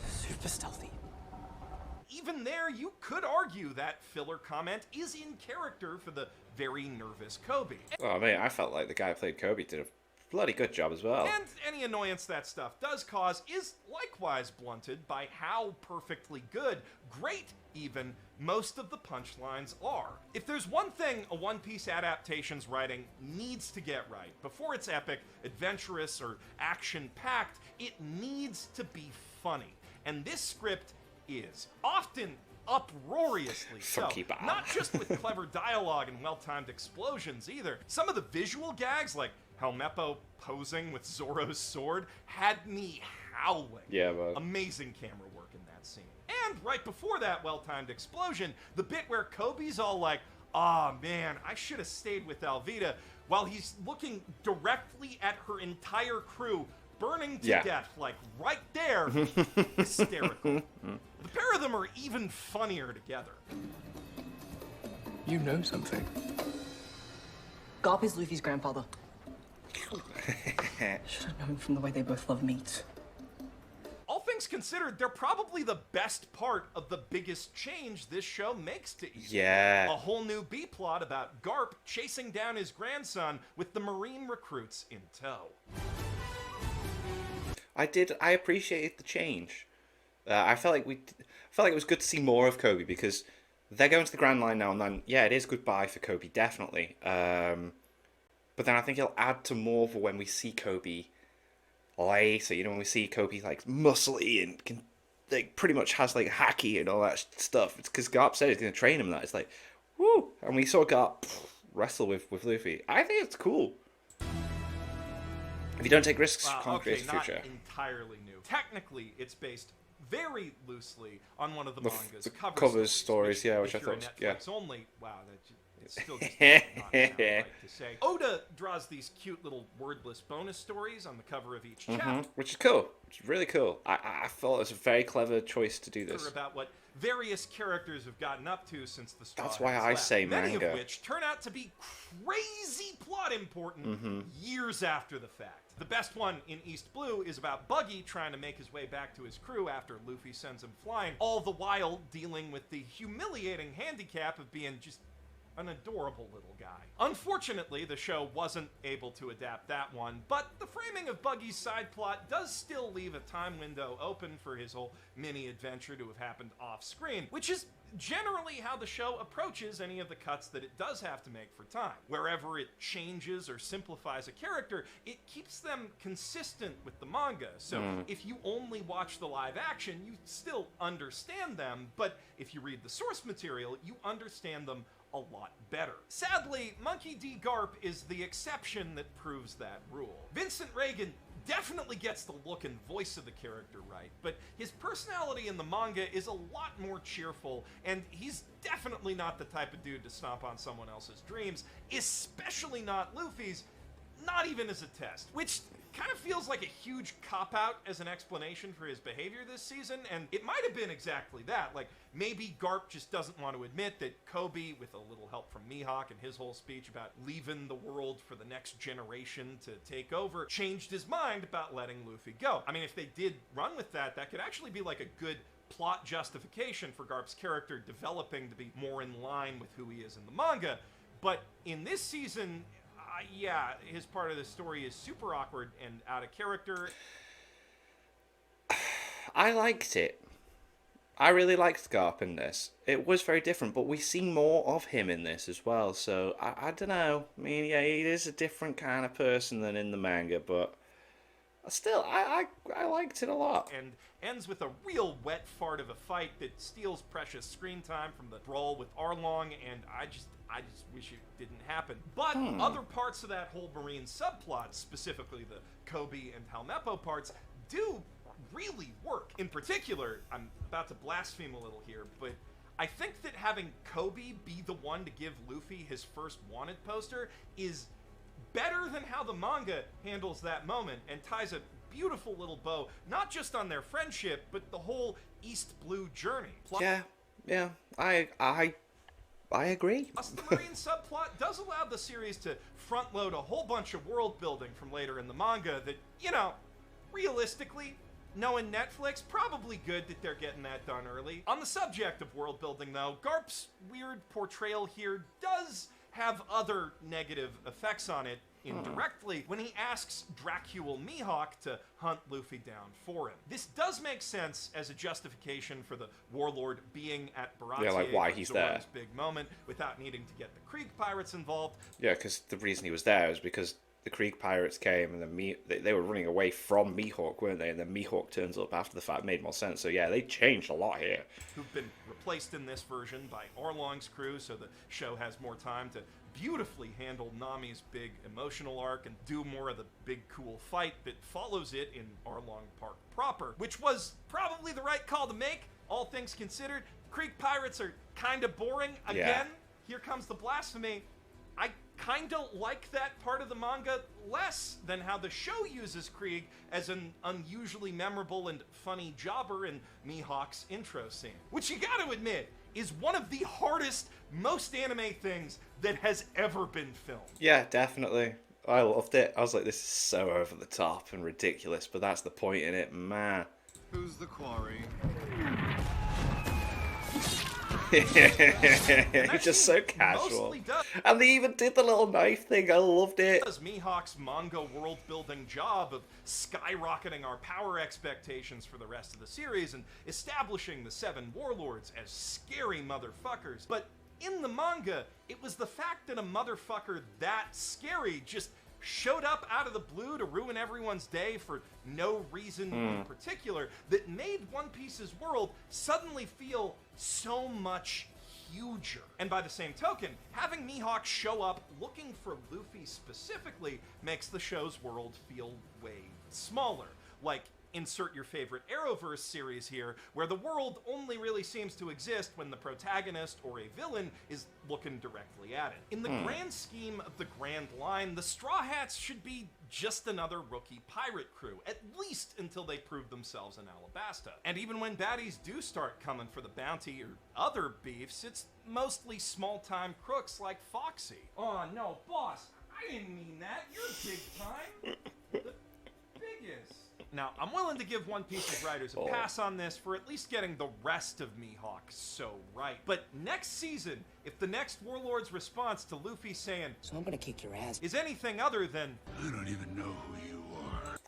Super stealthy. Even there, you could argue that filler comment is in character for the very nervous Kobe. Oh man, I felt like the guy who played Kobe did a bloody good job as well. And any annoyance that stuff does cause is likewise blunted by how perfectly good, great even, most of the punchlines are. If there's one thing a One Piece adaptation's writing needs to get right before it's epic, adventurous, or action-packed, it needs to be funny. And this script is often uproariously so. Not just with clever dialogue and well-timed explosions either. Some of the visual gags, like Helmeppo posing with Zoro's sword, had me howling. Yeah, but amazing camera work in that scene. And right before that well-timed explosion, the bit where Kobe's all like, Ah, man, I should have stayed with Alvida while he's looking directly at her entire crew burning to Yeah. death, like right there. Hysterical. The pair of them are even funnier together. You know something. Garp is Luffy's grandfather. Should have known from the way they both love meat. All things considered, they're probably the best part of the biggest change this show makes to East. Yeah. A whole new B-plot about Garp chasing down his grandson with the Marine recruits in tow. I appreciated the change. I felt like it was good to see more of Kobe because they're going to the Grand Line now and then. Yeah, it is goodbye for Kobe, definitely. But then I think it'll add to more for when we see Kobe later. You know, when we see Kobe like muscly and can like pretty much has like hacky and all that stuff. It's because Garp said he's going to train him. That it's like, woo! And we saw Garp wrestle with Luffy. I think it's cool. If you don't take risks, you can't create a future. Not entirely new. Technically, it's based very loosely on one of the manga's cover stories, yeah, which I if you're thought, a yeah. Netflix only. Wow, it's still just not sound right to say. Oda draws these cute little wordless bonus stories on the cover of each chapter. Which is cool. Which is really cool. I thought it was a very clever choice to do this. About what various characters have gotten up to since the Straw That's why Hats I left, say many manga. of which turn out to be crazy plot important years after the fact. The best one in East Blue is about Buggy trying to make his way back to his crew after Luffy sends him flying, all the while dealing with the humiliating handicap of being just an adorable little guy. Unfortunately, the show wasn't able to adapt that one, but the framing of Buggy's side plot does still leave a time window open for his whole mini-adventure to have happened off-screen, which is generally how the show approaches any of the cuts that it does have to make for time. Wherever it changes or simplifies a character, it keeps them consistent with the manga. So if you only watch the live action, you still understand them, but if you read the source material, you understand them a lot better. Sadly, Monkey D. Garp is the exception that proves that rule. Vincent Reagan definitely gets the look and voice of the character right, but his personality in the manga is a lot more cheerful, and he's definitely not the type of dude to stomp on someone else's dreams, especially not Luffy's, not even as a test, which kind of feels like a huge cop-out as an explanation for his behavior this season, and it might have been exactly that. Like, maybe Garp just doesn't want to admit that Kobe, with a little help from Mihawk and his whole speech about leaving the world for the next generation to take over, changed his mind about letting Luffy go. I mean, if they did run with that, that could actually be like a good plot justification for Garp's character developing to be more in line with who he is in the manga. But in this season, yeah, his part of the story is super awkward and out of character. I liked it. I really liked Garp in this. It was very different, but we see more of him in this as well. So I don't know. I mean, yeah, he is a different kind of person than in the manga, but still, I liked it a lot. And ends with a real wet fart of a fight that steals precious screen time from the brawl with Arlong, and I just wish it didn't happen. But other parts of that whole Marine subplot, specifically the Kobe and Helmeppo parts, do really work. In particular, I'm about to blaspheme a little here, but I think that having Kobe be the one to give Luffy his first wanted poster is better than how the manga handles that moment and ties a beautiful little bow, not just on their friendship, but the whole East Blue journey. Yeah, I agree. Plus, the Marine subplot does allow the series to front load a whole bunch of world building from later in the manga that, you know, realistically, knowing Netflix, probably good that they're getting that done early. On the subject of world building, though, Garp's weird portrayal here does have other negative effects on it indirectly when he asks Dracule Mihawk to hunt Luffy down for him. This does make sense as a justification for the warlord being at Baratie, Yeah, like why he's there. Big moment, without needing to get the Krieg pirates involved. Yeah, because the reason he was there is because the Krieg pirates came and then they were running away from Mihawk, weren't they? And then Mihawk turns up after the fact. Made more sense. So yeah, they changed a lot here. Who've been replaced in this version by Arlong's crew, so the show has more time to beautifully handle Nami's big emotional arc and do more of the big cool fight that follows it in Arlong Park proper, which was probably the right call to make, all things considered. Krieg pirates are kind of boring again. Here Comes the Blasphemy, I kind of like that part of the manga less than how the show uses Krieg as an unusually memorable and funny jobber in Mihawk's intro scene. Which you gotta admit, is one of the hardest, most anime things that has ever been filmed. Yeah, definitely. I loved it. I was like, this is so over the top and ridiculous, but that's the point in it, man. Who's the quarry? It's just so casual. And they even did the little knife thing. I loved it. Does Mihawk's manga world-building job of skyrocketing our power expectations for the rest of the series and establishing the 7 warlords as scary motherfuckers. But in the manga, it was the fact that a motherfucker that scary just showed up out of the blue to ruin everyone's day for no reason in particular that made One Piece's world suddenly feel so much huger. And by the same token, having Mihawk show up looking for Luffy specifically makes the show's world feel way smaller. Like, insert your favorite Arrowverse series here, where the world only really seems to exist when the protagonist or a villain is looking directly at it. In the grand scheme of the Grand Line, the Straw Hats should be just another rookie pirate crew, at least until they prove themselves in Alabasta. And even when baddies do start coming for the bounty or other beefs, it's mostly small-time crooks like Foxy. Oh no, boss, I didn't mean that. You're big time. The biggest. Now, I'm willing to give One Piece's writers a pass on this for at least getting the rest of Mihawk so right. But next season, if the next Warlord's response to Luffy saying, So I'm gonna kick your ass, is anything other than, I don't even know who you are.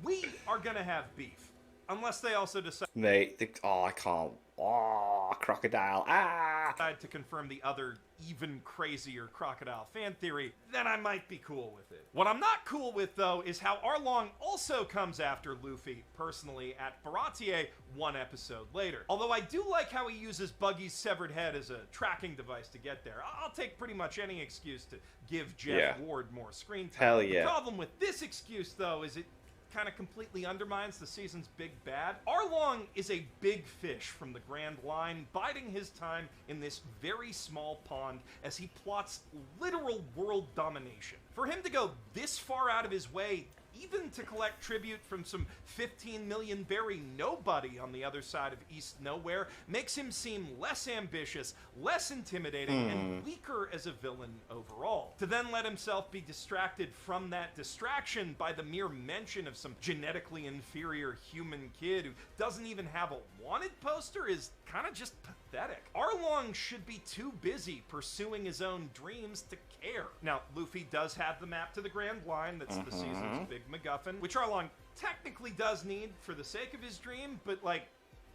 we are gonna have beef. Unless they also decide Mate, I can't. Oh, crocodile. to confirm the other, even crazier crocodile fan theory, then I might be cool with it. What I'm not cool with, though, is how Arlong also comes after Luffy, personally, at Baratier 1 episode later. Although I do like how he uses Buggy's severed head as a tracking device to get there. I'll take pretty much any excuse to give Geoff Ward more screen time. Hell yeah. The problem with this excuse, though, is it kind of completely undermines the season's big bad. Arlong is a big fish from the Grand Line, biding his time in this very small pond as he plots literal world domination. For him to go this far out of his way, even to collect tribute from some 15 million berry nobody on the other side of East Nowhere, makes him seem less ambitious, less intimidating, and weaker as a villain overall. To then let himself be distracted from that distraction by the mere mention of some genetically inferior human kid who doesn't even have a wanted poster is kind of just pathetic. Arlong should be too busy pursuing his own dreams to care. Now, Luffy does have the map to the Grand Line, that's the season's big MacGuffin, which Arlong technically does need for the sake of his dream, but like,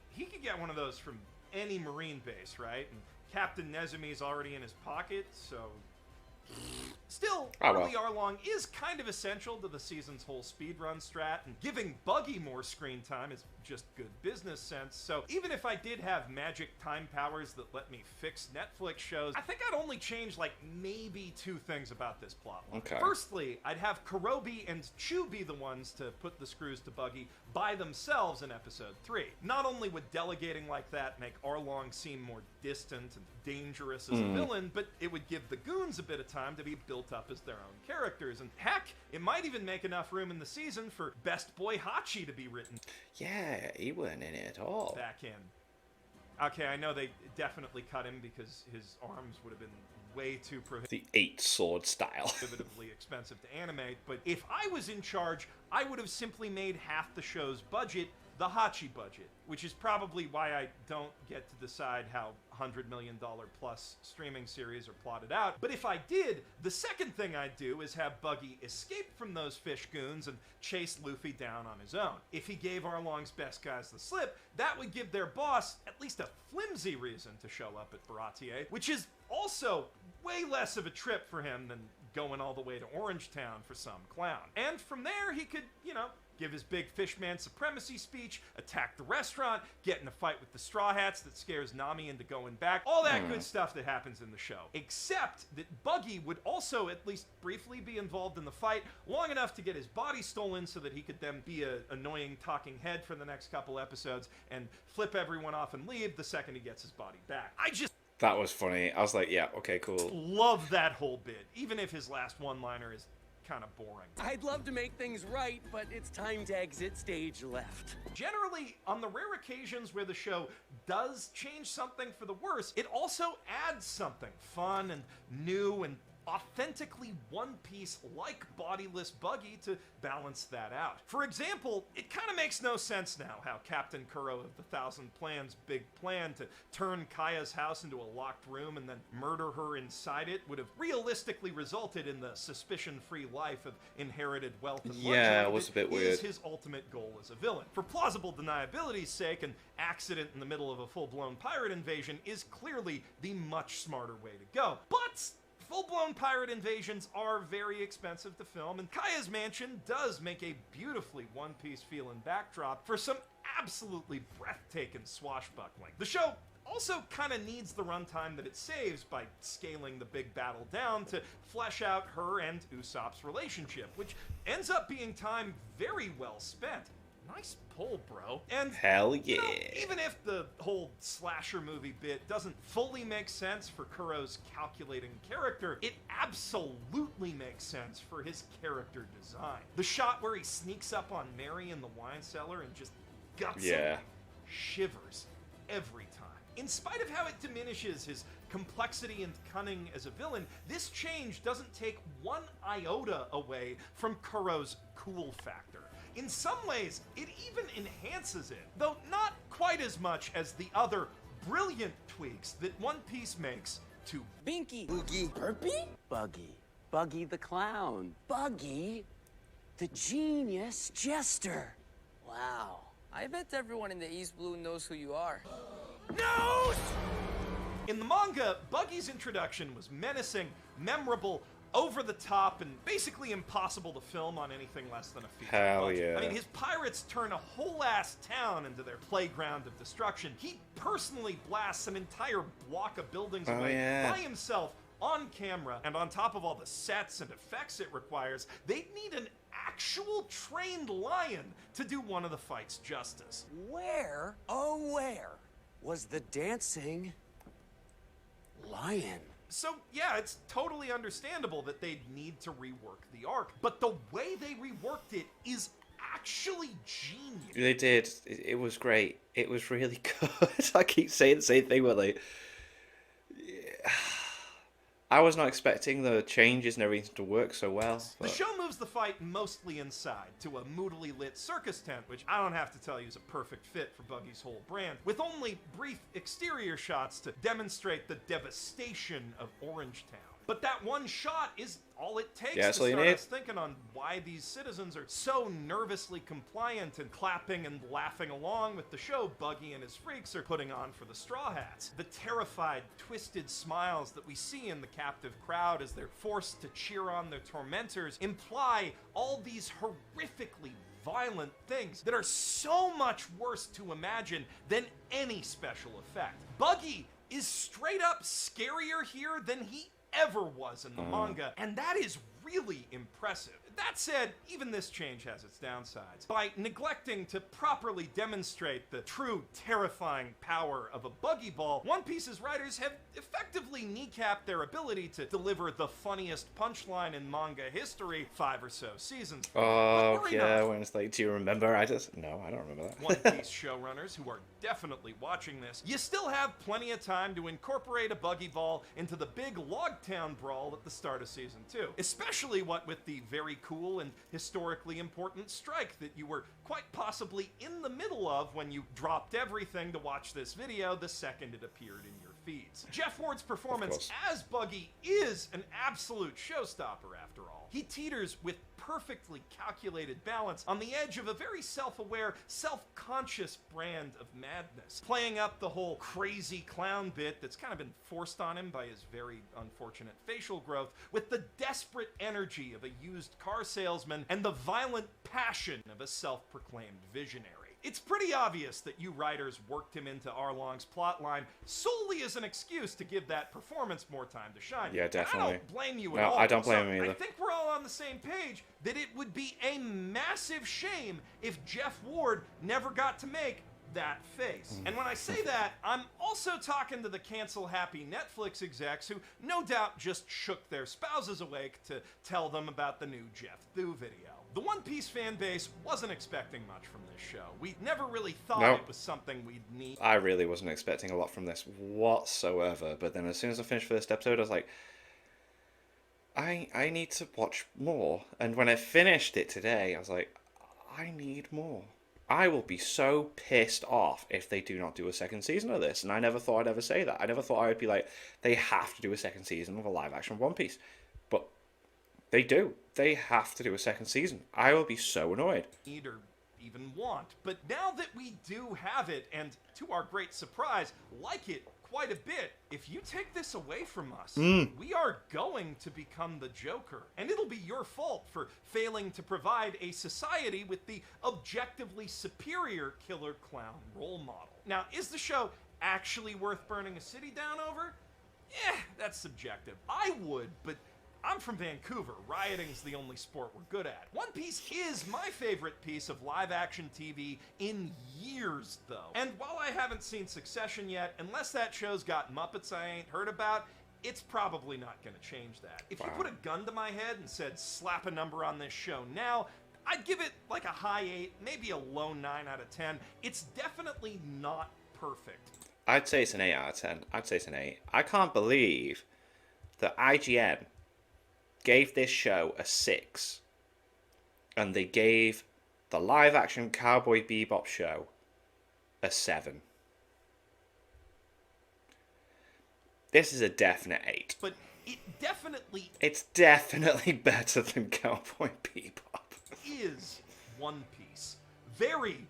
he could get one of those from any Marine base, right? And Captain Nezumi's already in his pocket, so still, early Arlong is kind of essential to the season's whole speedrun strat, and giving Buggy more screen time is just good business sense. So even if I did have magic time powers that let me fix Netflix shows, I think I'd only change like maybe 2 things about this plotline. Okay. Firstly, I'd have Kurobi and Chu be the ones to put the screws to Buggy by themselves in episode 3. Not only would delegating like that make Arlong seem more distant and dangerous as a villain, but it would give the goons a bit of time to be built up as their own characters. And heck, it might even make enough room in the season for Best Boy Hachi to be written. Yeah, he weren't in it at all. Back in. Okay, I know they definitely cut him because his arms would have been way too The 8-sword style. prohibitively expensive to animate, but if I was in charge, I would have simply made half the show's budget the Hachi budget, which is probably why I don't get to decide how $100 million plus streaming series are plotted out. But if I did, the second thing I'd do is have Buggy escape from those fish goons and chase Luffy down on his own. If he gave Arlong's best guys the slip, that would give their boss at least a flimsy reason to show up at Baratier, which is also way less of a trip for him than going all the way to Orangetown for some clown. And from there, he could, give his big fishman supremacy speech, attack the restaurant, get in a fight with the Straw Hats that scares Nami into going back, all that good stuff that happens in the show. Except that Buggy would also at least briefly be involved in the fight, long enough to get his body stolen so that he could then be an annoying talking head for the next couple episodes and flip everyone off and leave the second he gets his body back. I just That was funny. I was like, yeah, okay, cool. love that whole bit, even if his last one-liner is kind of boring. I'd love to make things right, but it's time to exit stage left. Generally, on the rare occasions where the show does change something for the worse, it also adds something fun and new and authentically One Piece like bodiless Buggy to balance that out. For example, it kind of makes no sense now how Captain Kuro of the Thousand Plans' big plan to turn Kaya's house into a locked room and then murder her inside it would have realistically resulted in the suspicion-free life of inherited wealth and luxury. Yeah, it was a bit weird. Is his ultimate goal as a villain. For plausible deniability's sake, an accident in the middle of a full-blown pirate invasion is clearly the much smarter way to go. But full-blown pirate invasions are very expensive to film, and Kaya's mansion does make a beautifully One Piece feeling backdrop for some absolutely breathtaking swashbuckling. The show also kind of needs the runtime that it saves by scaling the big battle down to flesh out her and Usopp's relationship, which ends up being time very well spent. Nice pull, bro. And Hell yeah. you know, even if the whole slasher movie bit doesn't fully make sense for Kuro's calculating character, it absolutely makes sense for his character design. The shot where he sneaks up on Mary in the wine cellar and just guts him shivers every time. In spite of how it diminishes his complexity and cunning as a villain, this change doesn't take one iota away from Kuro's cool factor. In some ways, it even enhances it, though not quite as much as the other brilliant tweaks that One Piece makes to Binky. Boogie. Burpee? Buggy. Buggy the clown. Buggy the genius jester. Wow. I bet everyone in the East Blue knows who you are. No! In the manga, Buggy's introduction was menacing, memorable, over the top, and basically impossible to film on anything less than a feature Hell budget. yeah. I mean, his pirates turn a whole ass town into their playground of destruction. He personally blasts an entire block of buildings away by himself on camera, and on top of all the sets and effects it requires, they'd need an actual trained lion to do one of the fights justice. Where, oh where, was the dancing lion? So, yeah, it's totally understandable that they'd need to rework the arc, but the way they reworked it is actually genius. They did. It was great. It was really good. I keep saying the same thing, but like, I was not expecting the changes and everything to work so well. The show moves the fight mostly inside, to a moodily lit circus tent, which I don't have to tell you is a perfect fit for Buggy's whole brand, with only brief exterior shots to demonstrate the devastation of Orange Town. But that one shot is all it takes to start us thinking on why these citizens are so nervously compliant and clapping and laughing along with the show Buggy and his freaks are putting on for the Straw Hats. The terrified, twisted smiles that we see in the captive crowd as they're forced to cheer on their tormentors imply all these horrifically violent things that are so much worse to imagine than any special effect. Buggy is straight up scarier here than he ever was in the manga, and that is really impressive. That said, even this change has its downsides. By neglecting to properly demonstrate the true terrifying power of a Buggy Ball, One Piece's writers have effectively kneecapped their ability to deliver the funniest punchline in manga history 5 or so seasons. Oh, yeah, when it's like, do you remember? No, I don't remember that. One Piece showrunners who are definitely watching this, you still have plenty of time to incorporate a Buggy Ball into the big Logtown brawl at the start of season 2. Especially what with the very cool and historically important strike that you were quite possibly in the middle of when you dropped everything to watch this video the second it appeared in your feeds. Jeff Ward's performance course. as Buggy is an absolute showstopper after all. He teeters with perfectly calculated balance on the edge of a very self-aware, self-conscious brand of madness, playing up the whole crazy clown bit that's kind of been forced on him by his very unfortunate facial growth, with the desperate energy of a used car salesman and the violent passion of a self-proclaimed visionary. It's pretty obvious that you writers worked him into Arlong's plotline solely as an excuse to give that performance more time to shine. Yeah, And definitely. I don't blame you at No, all. I don't blame So him either. I think we're all on the same page that it would be a massive shame if Jeff Ward never got to make that face. And when I say that, I'm also talking to the cancel-happy Netflix execs who no doubt just shook their spouses awake to tell them about the new Jeff Thu video. The One Piece fan base wasn't expecting much from this show. We never really thought Nope. it was something we'd need. I really wasn't expecting a lot from this whatsoever, but then as soon as I finished first episode, I was like, I need to watch more. And when I finished it today, I was like, I need more. I will be so pissed off if they do not do a second season of this. And I never thought I'd ever say that. I never thought I would be like, they have to do a second season of a live action One Piece. But they do. They have to do a second season. I will be so annoyed. Need or even want. But now that we do have it, and to our great surprise, like it quite a bit, if you take this away from us, we are going to become the Joker. And it'll be your fault for failing to provide a society with the objectively superior killer clown role model. Now, is the show actually worth burning a city down over? That's subjective. I would, but I'm from Vancouver. Rioting's the only sport we're good at. One Piece is my favorite piece of live-action TV in years, though. And while I haven't seen Succession yet, unless that show's got Muppets I ain't heard about, it's probably not gonna change that. If you put a gun to my head and said, slap a number on this show now, I'd give it like a high 8, maybe a low 9 out of 10. It's definitely not perfect. I'd say it's an 8 out of 10. I'd say it's an 8. I can't believe that IGN gave this show a 6, and they gave the live-action Cowboy Bebop show a 7. This is a definite 8. But it definitely It's definitely better than Cowboy Bebop. is One Piece. Very,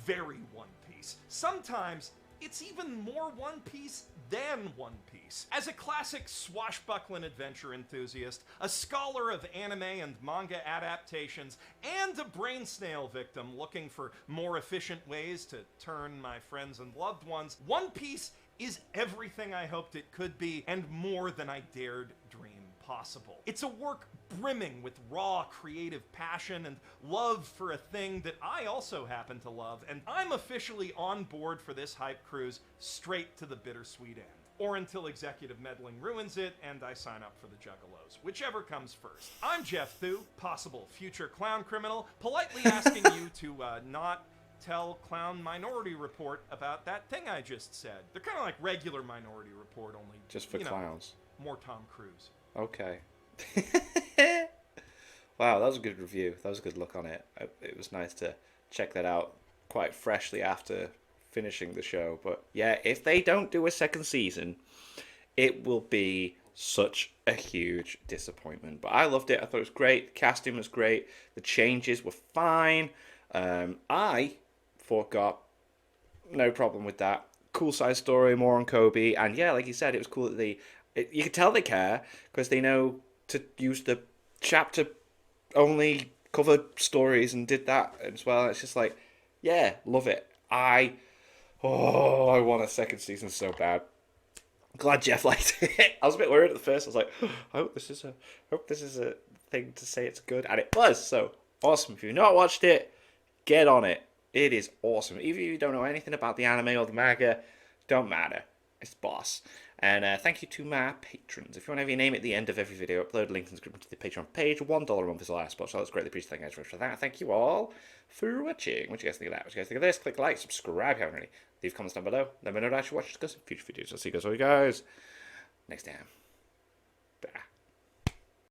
very One Piece. Sometimes it's even more One Piece than One Piece. As a classic swashbuckling adventure enthusiast, a scholar of anime and manga adaptations, and a brain snail victim looking for more efficient ways to turn my friends and loved ones, One Piece is everything I hoped it could be and more than I dared dream possible. It's a work brimming with raw creative passion and love for a thing that I also happen to love, and I'm officially on board for this hype cruise straight to the bittersweet end. Or until executive meddling ruins it and I sign up for the Juggalos. Whichever comes first. I'm Geoff Thu, possible future clown criminal, politely asking you to not tell Clown Minority Report about that thing I just said. They're kind of like regular Minority Report, only Just for clowns. More Tom Cruise. Okay. Wow, that was a good review. That was a good look on it. It was nice to check that out quite freshly after finishing the show. But yeah, if they don't do a second season, it will be such a huge disappointment. But I loved it. I thought it was great. The casting was great. The changes were fine. I forgot. No problem with that. Cool side story, more on Kobe. And yeah, like you said, it was cool that you could tell they care because they know to use the chapter only covered stories and did that as well. It's just like, yeah, love it. I want a second season so bad. Glad Geoff liked it. I was a bit worried at the first. I was like, I hope this is a thing to say it's good, and it was. So awesome. If you've not watched it, get on it. It is awesome. Even if you don't know anything about the anime or the manga, don't matter. It's boss. And thank you to my patrons. If you want to have your name at the end of every video, upload a link in the description to the Patreon page. $1 a month is the last spot, so that's greatly appreciated. Thank you guys very much for that. Thank you all for watching. What do you guys think of that? What do you guys think of this? Click like, subscribe if you haven't already. Leave comments down below. Let me know what I should watch, discuss in future videos. I'll see you guys next time. Bye.